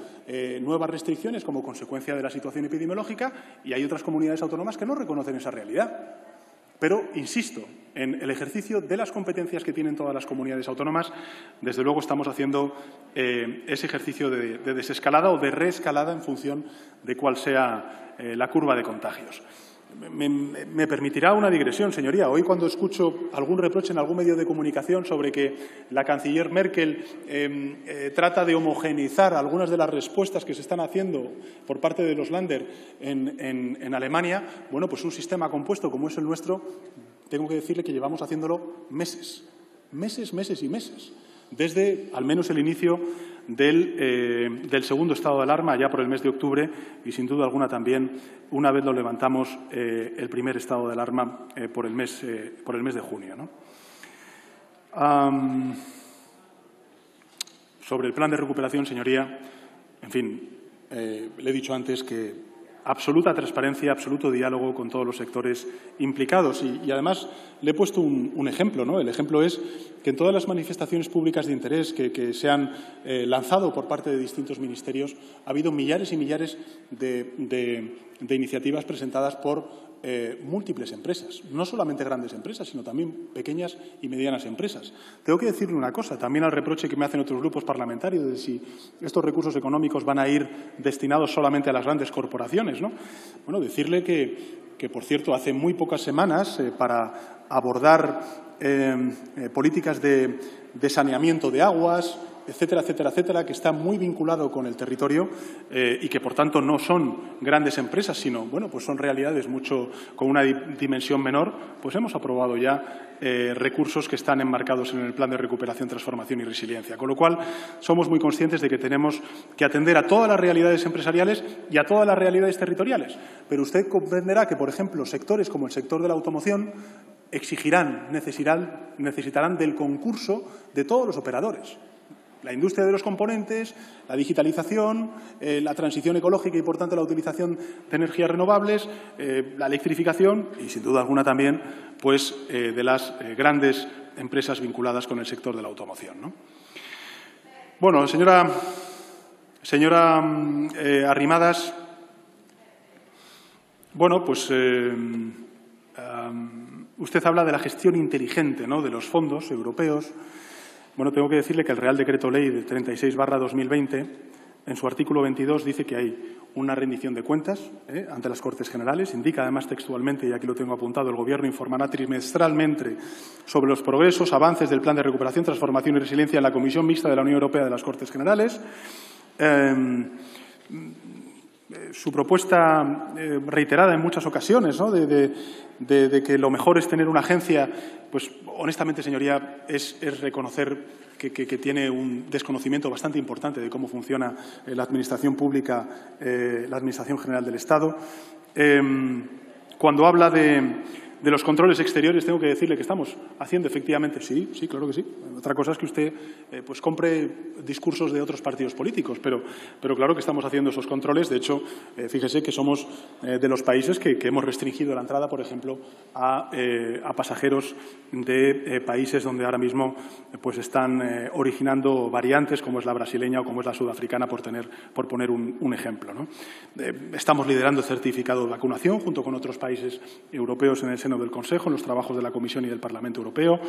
nuevas restricciones como consecuencia de la situación epidemiológica, y hay otras comunidades autónomas que no reconocen esa realidad. Pero, insisto, en el ejercicio de las competencias que tienen todas las comunidades autónomas, desde luego estamos haciendo ese ejercicio de desescalada o de reescalada en función de cuál sea la curva de contagios. Me permitirá una digresión, señoría. Hoy, cuando escucho algún reproche en algún medio de comunicación sobre que la canciller Merkel trata de homogeneizar algunas de las respuestas que se están haciendo por parte de los Länder en Alemania, bueno, pues un sistema compuesto como es el nuestro, tengo que decirle que llevamos haciéndolo meses y meses. desde al menos el inicio del segundo estado de alarma, ya por el mes de octubre, y sin duda alguna también una vez lo levantamos el primer estado de alarma por el mes de junio, ¿no? Sobre el plan de recuperación, señoría, en fin, le he dicho antes que absoluta transparencia, absoluto diálogo con todos los sectores implicados. Y además, le he puesto un ejemplo, ¿no? El ejemplo es que en todas las manifestaciones públicas de interés que se han lanzado por parte de distintos ministerios ha habido millares y millares de iniciativas presentadas por múltiples empresas, no solamente grandes empresas, sino también pequeñas y medianas empresas. Tengo que decirle una cosa, también al reproche que me hacen otros grupos parlamentarios de si estos recursos económicos van a ir destinados solamente a las grandes corporaciones, ¿no? Bueno, decirle que por cierto, hace muy pocas semanas, para abordar políticas de saneamiento de aguas, etcétera, etcétera, etcétera, que está muy vinculado con el territorio y que, por tanto, no son grandes empresas, sino, bueno, pues son realidades con una dimensión menor, pues hemos aprobado ya recursos que están enmarcados en el Plan de Recuperación, Transformación y Resiliencia. Con lo cual, somos muy conscientes de que tenemos que atender a todas las realidades empresariales y a todas las realidades territoriales. Pero usted comprenderá que, por ejemplo, sectores como el sector de la automoción necesitarán del concurso de todos los operadores. La industria de los componentes, la digitalización, la transición ecológica y, por tanto, la utilización de energías renovables, la electrificación y, sin duda alguna, también pues, de las grandes empresas vinculadas con el sector de la automoción, ¿no? Bueno, señora Arrimadas, bueno, pues usted habla de la gestión inteligente, ¿no?, de los fondos europeos. Bueno, tengo que decirle que el Real Decreto Ley de 36/2020, en su artículo 22, dice que hay una rendición de cuentas ante las Cortes Generales. Indica además textualmente, y aquí lo tengo apuntado, el Gobierno informará trimestralmente sobre los progresos, avances del Plan de Recuperación, Transformación y Resiliencia en la Comisión Mixta de la Unión Europea de las Cortes Generales. Su propuesta reiterada en muchas ocasiones, ¿no?, de que lo mejor es tener una agencia, pues honestamente, señoría, es reconocer que tiene un desconocimiento bastante importante de cómo funciona la Administración pública, la Administración General del Estado. Cuando habla de los controles exteriores, tengo que decirle que estamos haciendo efectivamente, sí, claro que sí. Otra cosa es que usted pues compre discursos de otros partidos políticos, pero claro que estamos haciendo esos controles. De hecho, fíjese que somos de los países que hemos restringido la entrada, por ejemplo, a pasajeros de países donde ahora mismo pues están originando variantes, como es la brasileña o como es la sudafricana, por poner un ejemplo, ¿no? Estamos liderando el certificado de vacunación junto con otros países europeos en el seno del Consejo, en los trabajos de la Comisión y del Parlamento Europeo.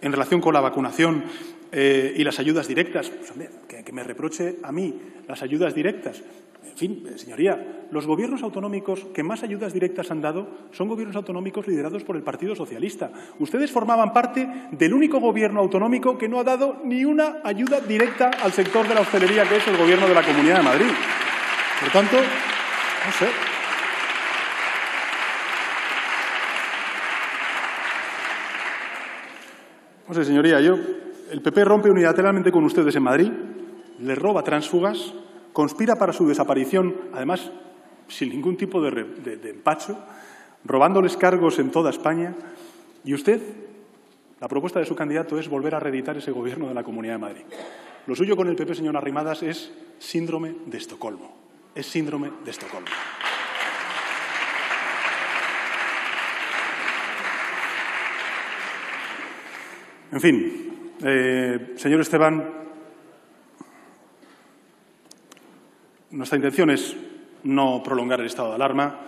En relación con la vacunación y las ayudas directas, pues, hombre, que me reproche a mí las ayudas directas. En fin, señoría, los gobiernos autonómicos que más ayudas directas han dado son gobiernos autonómicos liderados por el Partido Socialista. Ustedes formaban parte del único gobierno autonómico que no ha dado ni una ayuda directa al sector de la hostelería, que es el Gobierno de la Comunidad de Madrid. Por tanto, no sé. No sé, señoría, el PP rompe unilateralmente con ustedes en Madrid, les roba tránsfugas, conspira para su desaparición, además sin ningún tipo de empacho, robándoles cargos en toda España. Y usted, la propuesta de su candidato es volver a reeditar ese Gobierno de la Comunidad de Madrid. Lo suyo con el PP, señora Arrimadas, es síndrome de Estocolmo. Es síndrome de Estocolmo. En fin, señor Esteban, nuestra intención es no prolongar el estado de alarma.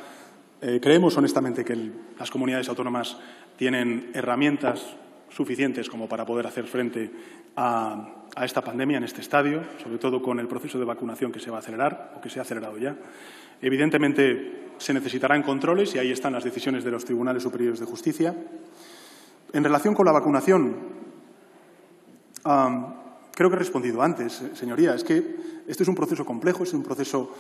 Creemos honestamente que las comunidades autónomas tienen herramientas suficientes como para poder hacer frente a esta pandemia en este estadio, sobre todo con el proceso de vacunación que se va a acelerar o que se ha acelerado ya. Evidentemente, se necesitarán controles y ahí están las decisiones de los tribunales superiores de justicia. En relación con la vacunación, creo que he respondido antes, señoría, es que este es un proceso complejo, es un proceso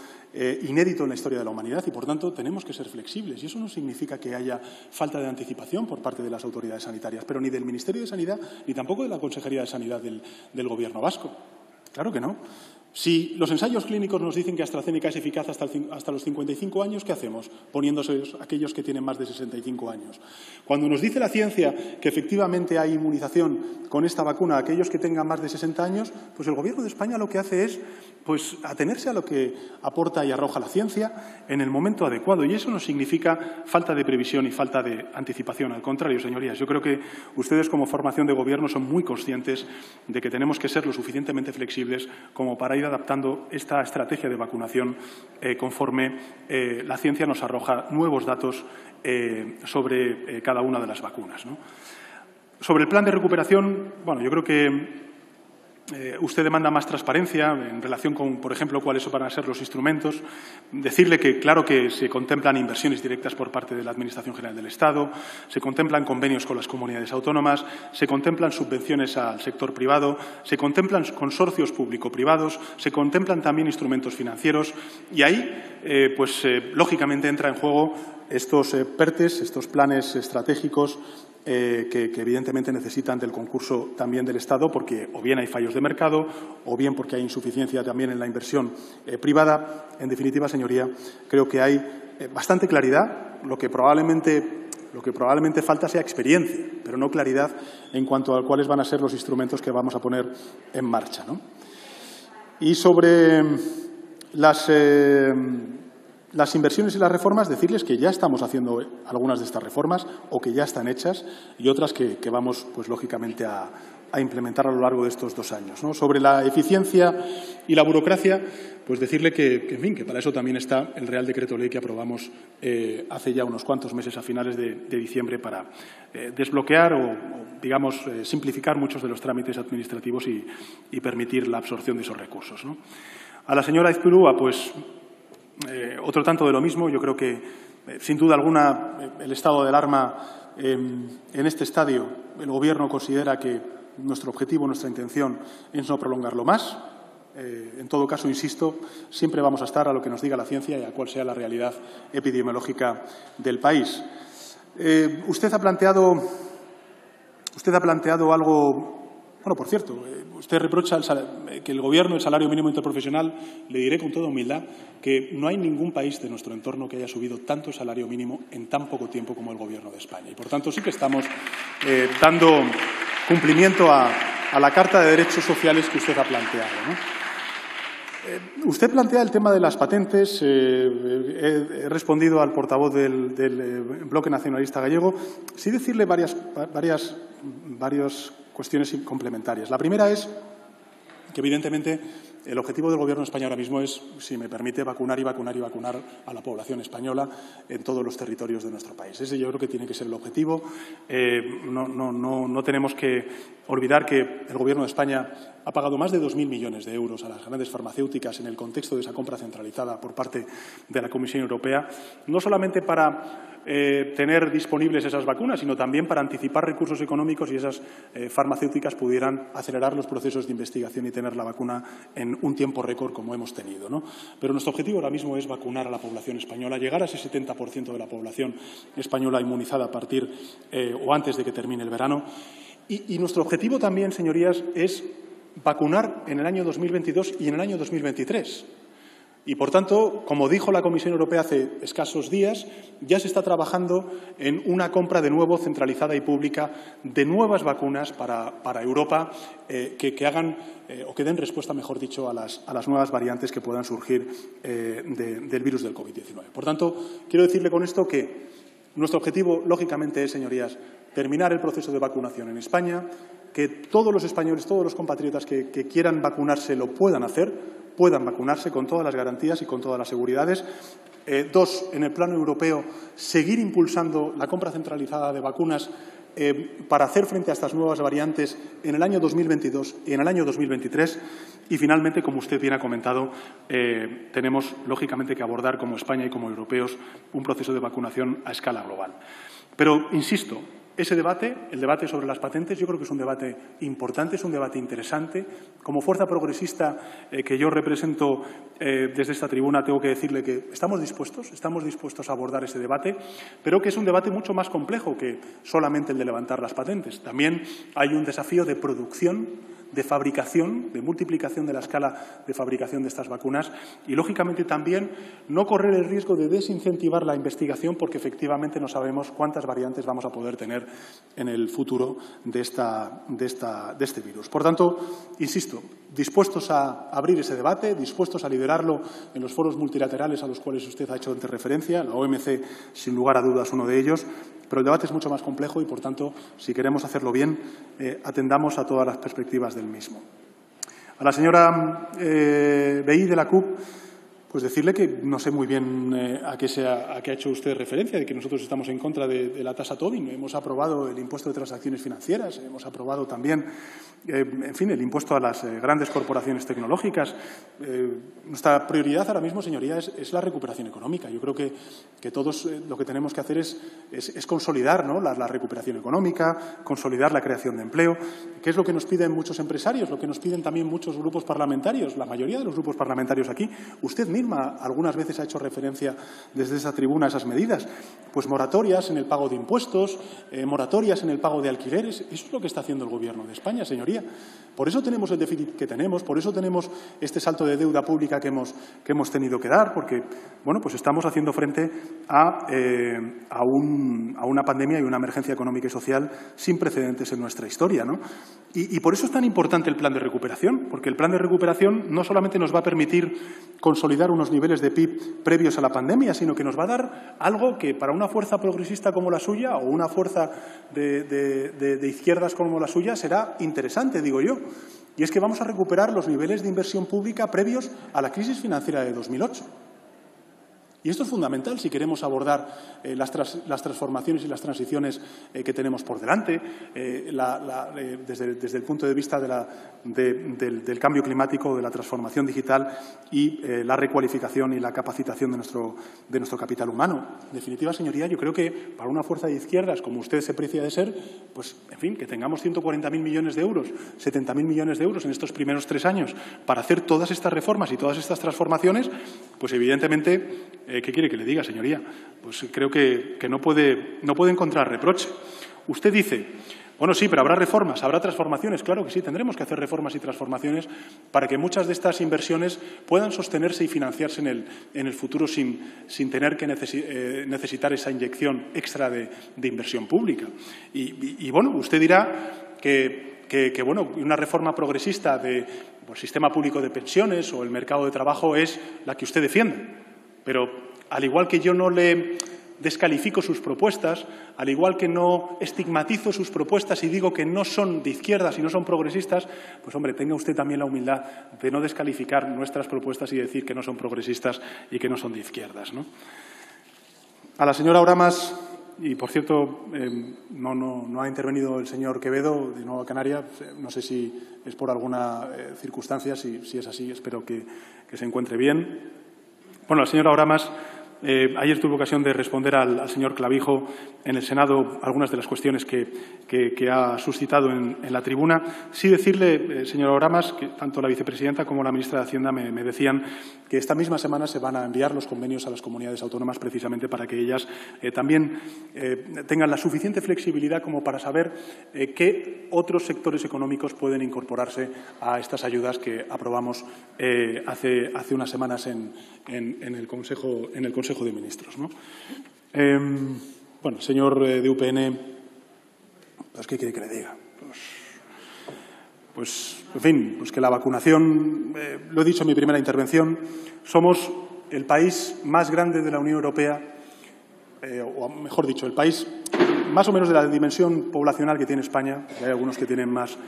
inédito en la historia de la humanidad y, por tanto, tenemos que ser flexibles. Y eso no significa que haya falta de anticipación por parte de las autoridades sanitarias, pero ni del Ministerio de Sanidad ni tampoco de la Consejería de Sanidad del Gobierno vasco. Claro que no. Si los ensayos clínicos nos dicen que AstraZeneca es eficaz hasta los 55 años, ¿qué hacemos? Poniéndose aquellos que tienen más de 65 años. Cuando nos dice la ciencia que efectivamente hay inmunización con esta vacuna a aquellos que tengan más de 60 años, pues el Gobierno de España lo que hace es atenerse a lo que aporta y arroja la ciencia en el momento adecuado. Y eso no significa falta de previsión y falta de anticipación. Al contrario, señorías, yo creo que ustedes como formación de Gobierno son muy conscientes de que tenemos que ser lo suficientemente flexibles como para ir adaptando esta estrategia de vacunación conforme la ciencia nos arroja nuevos datos sobre cada una de las vacunas, ¿no? Sobre el plan de recuperación, bueno, yo creo que usted demanda más transparencia en relación con, por ejemplo, cuáles van a ser los instrumentos. Decirle que, claro, que se contemplan inversiones directas por parte de la Administración General del Estado, se contemplan convenios con las comunidades autónomas, se contemplan subvenciones al sector privado, se contemplan consorcios público-privados, se contemplan también instrumentos financieros y ahí, lógicamente, entra en juego estos PERTES, estos planes estratégicos que evidentemente necesitan del concurso también del Estado porque o bien hay fallos de mercado o bien porque hay insuficiencia también en la inversión privada. En definitiva, señoría, creo que hay bastante claridad. Lo que probablemente falta sea experiencia, pero no claridad en cuanto a cuáles van a ser los instrumentos que vamos a poner en marcha, ¿no? Y sobre las inversiones y las reformas, decirles que ya estamos haciendo algunas de estas reformas o que ya están hechas y otras que vamos, lógicamente, a implementar a lo largo de estos 2 años, ¿no? Sobre la eficiencia y la burocracia, pues decirle que para eso también está el Real Decreto Ley que aprobamos hace ya unos cuantos meses, a finales de diciembre, para desbloquear o digamos, simplificar muchos de los trámites administrativos y permitir la absorción de esos recursos, ¿no? A la señora Aizpurúa, otro tanto de lo mismo. Yo creo que, sin duda alguna, el estado de alarma en este estadio, el Gobierno considera que nuestro objetivo, nuestra intención es no prolongarlo más. En todo caso, insisto, siempre vamos a estar a lo que nos diga la ciencia y a cuál sea la realidad epidemiológica del país. Usted ha planteado algo. Bueno, por cierto, usted reprocha que el Gobierno, el salario mínimo interprofesional, le diré con toda humildad que no hay ningún país de nuestro entorno que haya subido tanto el salario mínimo en tan poco tiempo como el Gobierno de España. Y, por tanto, sí que estamos dando cumplimiento a la Carta de Derechos Sociales que usted ha planteado, ¿no? Usted plantea el tema de las patentes. He respondido al portavoz del Bloque Nacionalista Gallego. Sí decirle varias cuestiones complementarias. La primera es que, evidentemente, el objetivo del Gobierno de España ahora mismo es, si me permite, vacunar a la población española en todos los territorios de nuestro país. Ese yo creo que tiene que ser el objetivo. No tenemos que olvidar que el Gobierno de España ha pagado más de 2.000 millones de euros a las grandes farmacéuticas en el contexto de esa compra centralizada por parte de la Comisión Europea, no solamente para tener disponibles esas vacunas, sino también para anticipar recursos económicos y esas farmacéuticas pudieran acelerar los procesos de investigación y tener la vacuna en un tiempo récord como hemos tenido, ¿no? Pero nuestro objetivo ahora mismo es vacunar a la población española, llegar a ese 70% de la población española inmunizada a partir o antes de que termine el verano. Y nuestro objetivo también, señorías, es vacunar en el año 2022 y en el año 2023. Y, por tanto, como dijo la Comisión Europea hace escasos días, ya se está trabajando en una compra de nuevo centralizada y pública de nuevas vacunas para Europa que hagan o que den respuesta, mejor dicho, a las nuevas variantes que puedan surgir del virus del COVID-19. Por tanto, quiero decirle con esto que nuestro objetivo, lógicamente, es, señorías, terminar el proceso de vacunación en España, que todos los españoles, todos los compatriotas que quieran vacunarse lo puedan hacer, puedan vacunarse con todas las garantías y con todas las seguridades. 2, en el plano europeo, seguir impulsando la compra centralizada de vacunas para hacer frente a estas nuevas variantes en el año 2022 y en el año 2023. Y, finalmente, como usted bien ha comentado, tenemos, lógicamente, que abordar como España y como europeos un proceso de vacunación a escala global. Pero, insisto, ese debate, el debate sobre las patentes, yo creo que es un debate importante, es un debate interesante. Como fuerza progresista que yo represento desde esta tribuna, tengo que decirle que estamos dispuestos a abordar ese debate, pero que es un debate mucho más complejo que solamente el de levantar las patentes. También hay un desafío de producción, de fabricación, de multiplicación de la escala de fabricación de estas vacunas y, lógicamente, también no correr el riesgo de desincentivar la investigación porque, efectivamente, no sabemos cuántas variantes vamos a poder tener en el futuro de este virus. Por tanto, insisto, dispuestos a abrir ese debate, dispuestos a liderarlo en los foros multilaterales a los cuales usted ha hecho antes referencia. La OMC, sin lugar a dudas, uno de ellos. Pero el debate es mucho más complejo y, por tanto, si queremos hacerlo bien, atendamos a todas las perspectivas del mismo. A la señora Vehí, de la CUP, pues decirle que no sé muy bien a qué ha hecho usted referencia, de que nosotros estamos en contra de la tasa Tobin. Hemos aprobado el impuesto de transacciones financieras, hemos aprobado también, en fin, el impuesto a las grandes corporaciones tecnológicas. Nuestra prioridad ahora mismo, señoría, es la recuperación económica. Yo creo que todos lo que tenemos que hacer es consolidar, ¿no?, la recuperación económica, consolidar la creación de empleo, que es lo que nos piden muchos empresarios, lo que nos piden también muchos grupos parlamentarios, la mayoría de los grupos parlamentarios aquí. Usted misma algunas veces ha hecho referencia desde esa tribuna a esas medidas. Pues moratorias en el pago de impuestos, moratorias en el pago de alquileres. Eso es lo que está haciendo el Gobierno de España, señoría. Por eso tenemos el déficit que tenemos, por eso tenemos este salto de deuda pública que hemos tenido que dar, porque bueno, pues estamos haciendo frente a una pandemia y una emergencia económica y social sin precedentes en nuestra historia, ¿no? Y por eso es tan importante el plan de recuperación, porque el plan de recuperación no solamente nos va a permitir consolidar unos niveles de PIB previos a la pandemia, sino que nos va a dar algo que para una fuerza progresista como la suya o una fuerza de izquierdas como la suya será interesante, digo yo. Y es que vamos a recuperar los niveles de inversión pública previos a la crisis financiera de 2008. Y esto es fundamental si queremos abordar las transformaciones y las transiciones que tenemos por delante, desde el punto de vista del cambio climático, de la transformación digital y la recualificación y la capacitación de nuestro capital humano. En definitiva, señoría, yo creo que para una fuerza de izquierdas, como usted se precia de ser, pues, en fin, que tengamos 140.000 millones de euros, 70.000 millones de euros en estos primeros 3 años para hacer todas estas reformas y todas estas transformaciones, pues, evidentemente, ¿qué quiere que le diga, señoría? Pues creo que no puede encontrar reproche. Usted dice, bueno, sí, pero habrá reformas, habrá transformaciones. Claro que sí, tendremos que hacer reformas y transformaciones para que muchas de estas inversiones puedan sostenerse y financiarse en el futuro sin tener que necesitar esa inyección extra de inversión pública. Y bueno, usted dirá que bueno, una reforma progresista del sistema público de pensiones o el mercado de trabajo es la que usted defiende. Pero, al igual que yo no le descalifico sus propuestas, al igual que no estigmatizo sus propuestas y digo que no son de izquierdas y no son progresistas, pues, hombre, tenga usted también la humildad de no descalificar nuestras propuestas y decir que no son progresistas y que no son de izquierdas, ¿no? A la señora Oramas, y por cierto, no ha intervenido el señor Quevedo de Nueva Canaria, no sé si es por alguna circunstancia, si es así, espero que se encuentre bien. Bueno, la señora Oramas, ayer tuve ocasión de responder al señor Clavijo en el Senado algunas de las cuestiones que ha suscitado en la tribuna. Sí decirle, señora Oramas, que tanto la vicepresidenta como la ministra de Hacienda me decían que esta misma semana se van a enviar los convenios a las comunidades autónomas precisamente para que ellas también tengan la suficiente flexibilidad como para saber qué otros sectores económicos pueden incorporarse a estas ayudas que aprobamos hace unas semanas en el Consejo de Ministros, ¿no? Bueno, señor de UPN, pues, ¿qué quiere que le diga? Pues en fin, pues que la vacunación, lo he dicho en mi primera intervención, somos el país más grande de la Unión Europea, o mejor dicho, el país más o menos de la dimensión poblacional que tiene España, y hay algunos que tienen más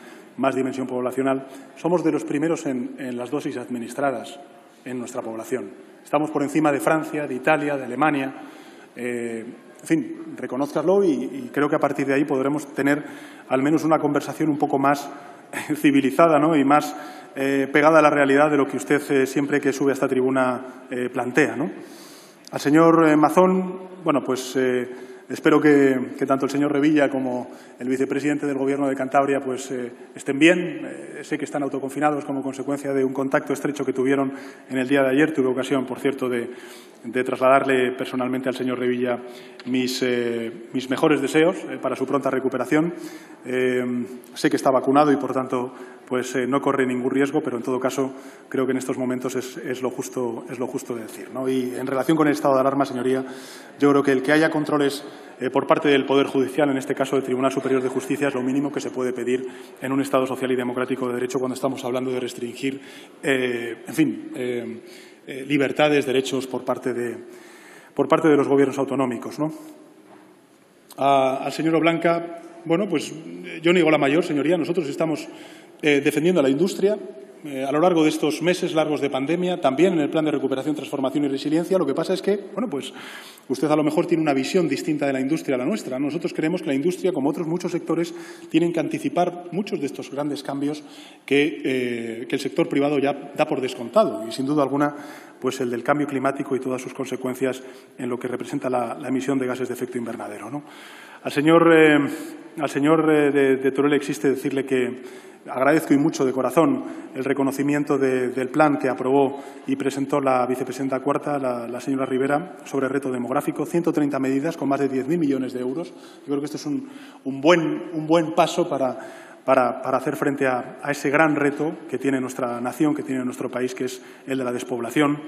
dimensión poblacional, somos de los primeros en las dosis administradas en nuestra población. Estamos por encima de Francia, de Italia, de Alemania. En fin, reconózcalo y creo que a partir de ahí podremos tener al menos una conversación un poco más civilizada, ¿no?, y más pegada a la realidad de lo que usted siempre que sube a esta tribuna plantea, ¿no? Al señor Mazón, bueno, pues Espero que tanto el señor Revilla como el vicepresidente del Gobierno de Cantabria pues, estén bien. Sé que están autoconfinados como consecuencia de un contacto estrecho que tuvieron en el día de ayer. Tuve ocasión, por cierto, de trasladarle personalmente al señor Revilla mis mejores deseos para su pronta recuperación. Sé que está vacunado y, por tanto, pues no corre ningún riesgo, pero en todo caso creo que en estos momentos es lo justo de decir, ¿no? Y en relación con el estado de alarma, señoría, yo creo que el que haya controles por parte del Poder Judicial, en este caso del Tribunal Superior de Justicia, es lo mínimo que se puede pedir en un Estado social y democrático de derecho cuando estamos hablando de restringir, libertades, derechos por parte de los gobiernos autonómicos, ¿no? Al señor Oblanca, bueno, pues yo no digo la mayor, señoría. Nosotros estamos defendiendo a la industria a lo largo de estos meses largos de pandemia, también en el Plan de Recuperación, Transformación y Resiliencia. Lo que pasa es que, bueno, pues usted a lo mejor tiene una visión distinta de la industria a la nuestra. Nosotros creemos que la industria, como otros muchos sectores, tienen que anticipar muchos de estos grandes cambios que el sector privado ya da por descontado. Y, sin duda alguna, pues el del cambio climático y todas sus consecuencias en lo que representa la emisión de gases de efecto invernadero, ¿no? Al señor de Teruel existe decirle que agradezco y mucho de corazón el reconocimiento del plan que aprobó y presentó la vicepresidenta cuarta, la señora Rivera, sobre el reto demográfico. 130 medidas con más de 10.000 millones de euros. Yo creo que esto es un buen paso para hacer frente a ese gran reto que tiene nuestra nación, que tiene nuestro país, que es el de la despoblación.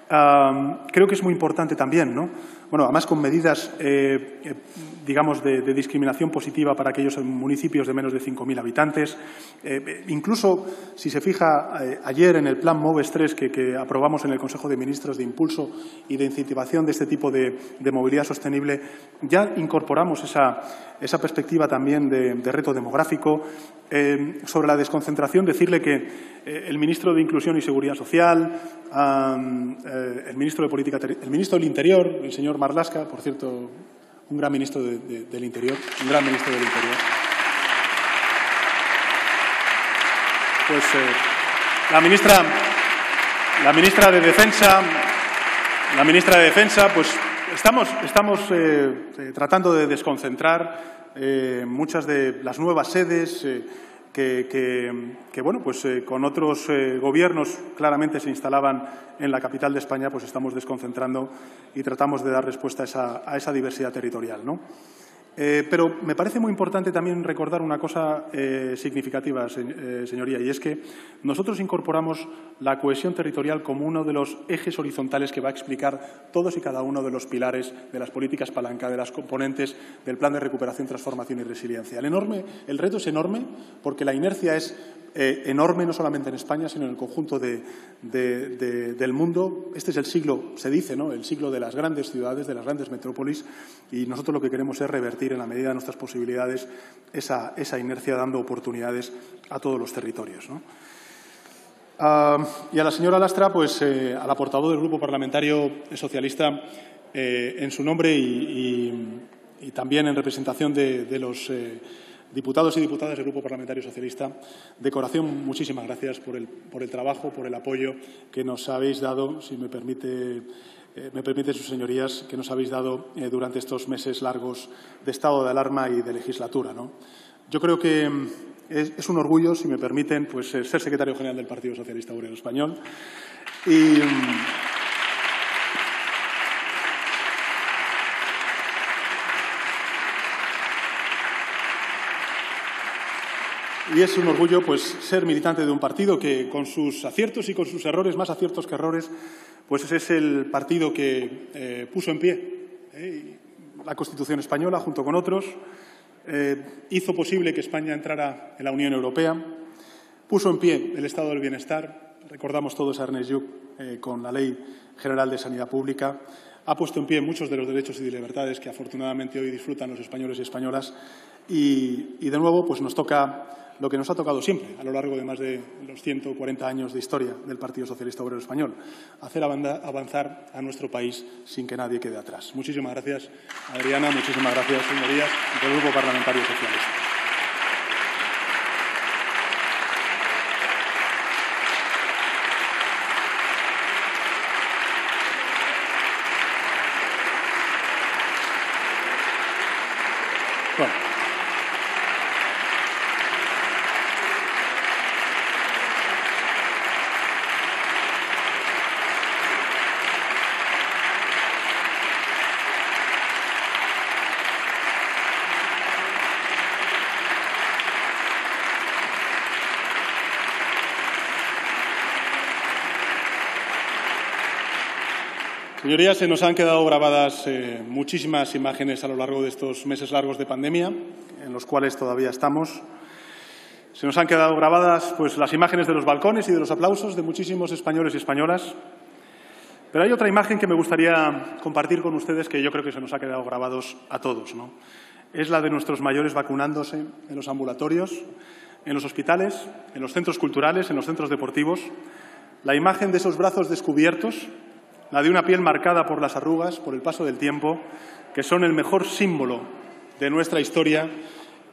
Creo que es muy importante también, ¿no? Bueno, además con medidas, digamos, de discriminación positiva para aquellos municipios de menos de 5.000 habitantes. Incluso, si se fija, ayer en el Plan MOVES 3 que aprobamos en el Consejo de Ministros de impulso y de incentivación de este tipo de movilidad sostenible, ya incorporamos esa perspectiva también de reto demográfico. Sobre la desconcentración, decirle que el ministro de Inclusión y Seguridad Social, el ministro del Interior, el señor Marlaska, por cierto, un gran ministro del Interior, pues la ministra de Defensa, pues estamos tratando de desconcentrar muchas de las nuevas sedes que bueno, pues con otros gobiernos claramente se instalaban en la capital de España. Pues estamos desconcentrando y tratamos de dar respuesta a esa diversidad territorial, ¿no? Pero me parece muy importante también recordar una cosa significativa, señoría, y es que nosotros incorporamos la cohesión territorial como uno de los ejes horizontales que va a explicar todos y cada uno de los pilares de las políticas palanca, de las componentes del Plan de Recuperación, Transformación y Resiliencia. El reto es enorme porque la inercia es enorme, no solamente en España, sino en el conjunto del mundo. Este es el siglo, se dice, ¿no?, el siglo de las grandes ciudades, de las grandes metrópolis, y nosotros lo que queremos es revertir en la medida de nuestras posibilidades esa inercia, dando oportunidades a todos los territorios, ¿no? Y a la señora Lastra, pues a la portavoz del Grupo Parlamentario Socialista, en su nombre y también en representación de los diputados y diputadas del Grupo Parlamentario Socialista, de corazón, muchísimas gracias por el trabajo, por el apoyo que nos habéis dado, si me permite sus señorías, que nos habéis dado durante estos meses largos de estado de alarma y de legislatura, ¿no? Yo creo que es un orgullo, si me permiten, pues ser secretario general del Partido Socialista Obrero Español. Y es un orgullo, pues, ser militante de un partido que, con sus aciertos y con sus errores, más aciertos que errores, pues es el partido que puso en pie la Constitución española, junto con otros, hizo posible que España entrara en la Unión Europea, puso en pie el Estado del Bienestar. Recordamos todos a Ernest Lluch con la Ley General de Sanidad Pública. Ha puesto en pie muchos de los derechos y libertades que afortunadamente hoy disfrutan los españoles y españolas. Y de nuevo, pues nos toca lo que nos ha tocado siempre a lo largo de más de los 140 años de historia del Partido Socialista Obrero Español: hacer avanzar a nuestro país sin que nadie quede atrás. Muchísimas gracias, Adriana. Muchísimas gracias, señorías del Grupo Parlamentario Socialista. Señorías, se nos han quedado grabadas muchísimas imágenes a lo largo de estos meses largos de pandemia, en los cuales todavía estamos. Se nos han quedado grabadas las imágenes de los balcones y de los aplausos de muchísimos españoles y españolas. Pero hay otra imagen que me gustaría compartir con ustedes que yo creo que se nos ha quedado grabados a todos, ¿no? Es la de nuestros mayores vacunándose en los ambulatorios, en los hospitales, en los centros culturales, en los centros deportivos. La imagen de esos brazos descubiertos, la de una piel marcada por las arrugas, por el paso del tiempo, que son el mejor símbolo de nuestra historia,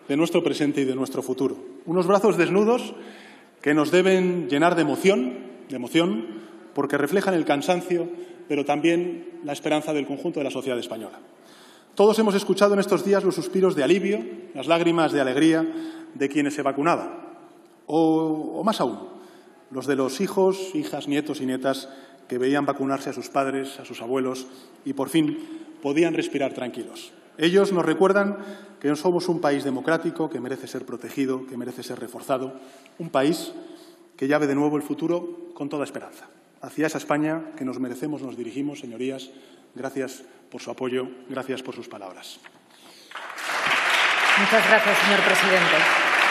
de nuestro presente y de nuestro futuro. Unos brazos desnudos que nos deben llenar de emoción, porque reflejan el cansancio, pero también la esperanza del conjunto de la sociedad española. Todos hemos escuchado en estos días los suspiros de alivio, las lágrimas de alegría de quienes se vacunaban, o más aún, los de los hijos, hijas, nietos y nietas que veían vacunarse a sus padres, a sus abuelos y, por fin, podían respirar tranquilos. Ellos nos recuerdan que somos un país democrático que merece ser protegido, que merece ser reforzado, un país que ya ve de nuevo el futuro con toda esperanza. Hacia esa España que nos merecemos nos dirigimos, señorías. Gracias por su apoyo, gracias por sus palabras. Muchas gracias, señor presidente.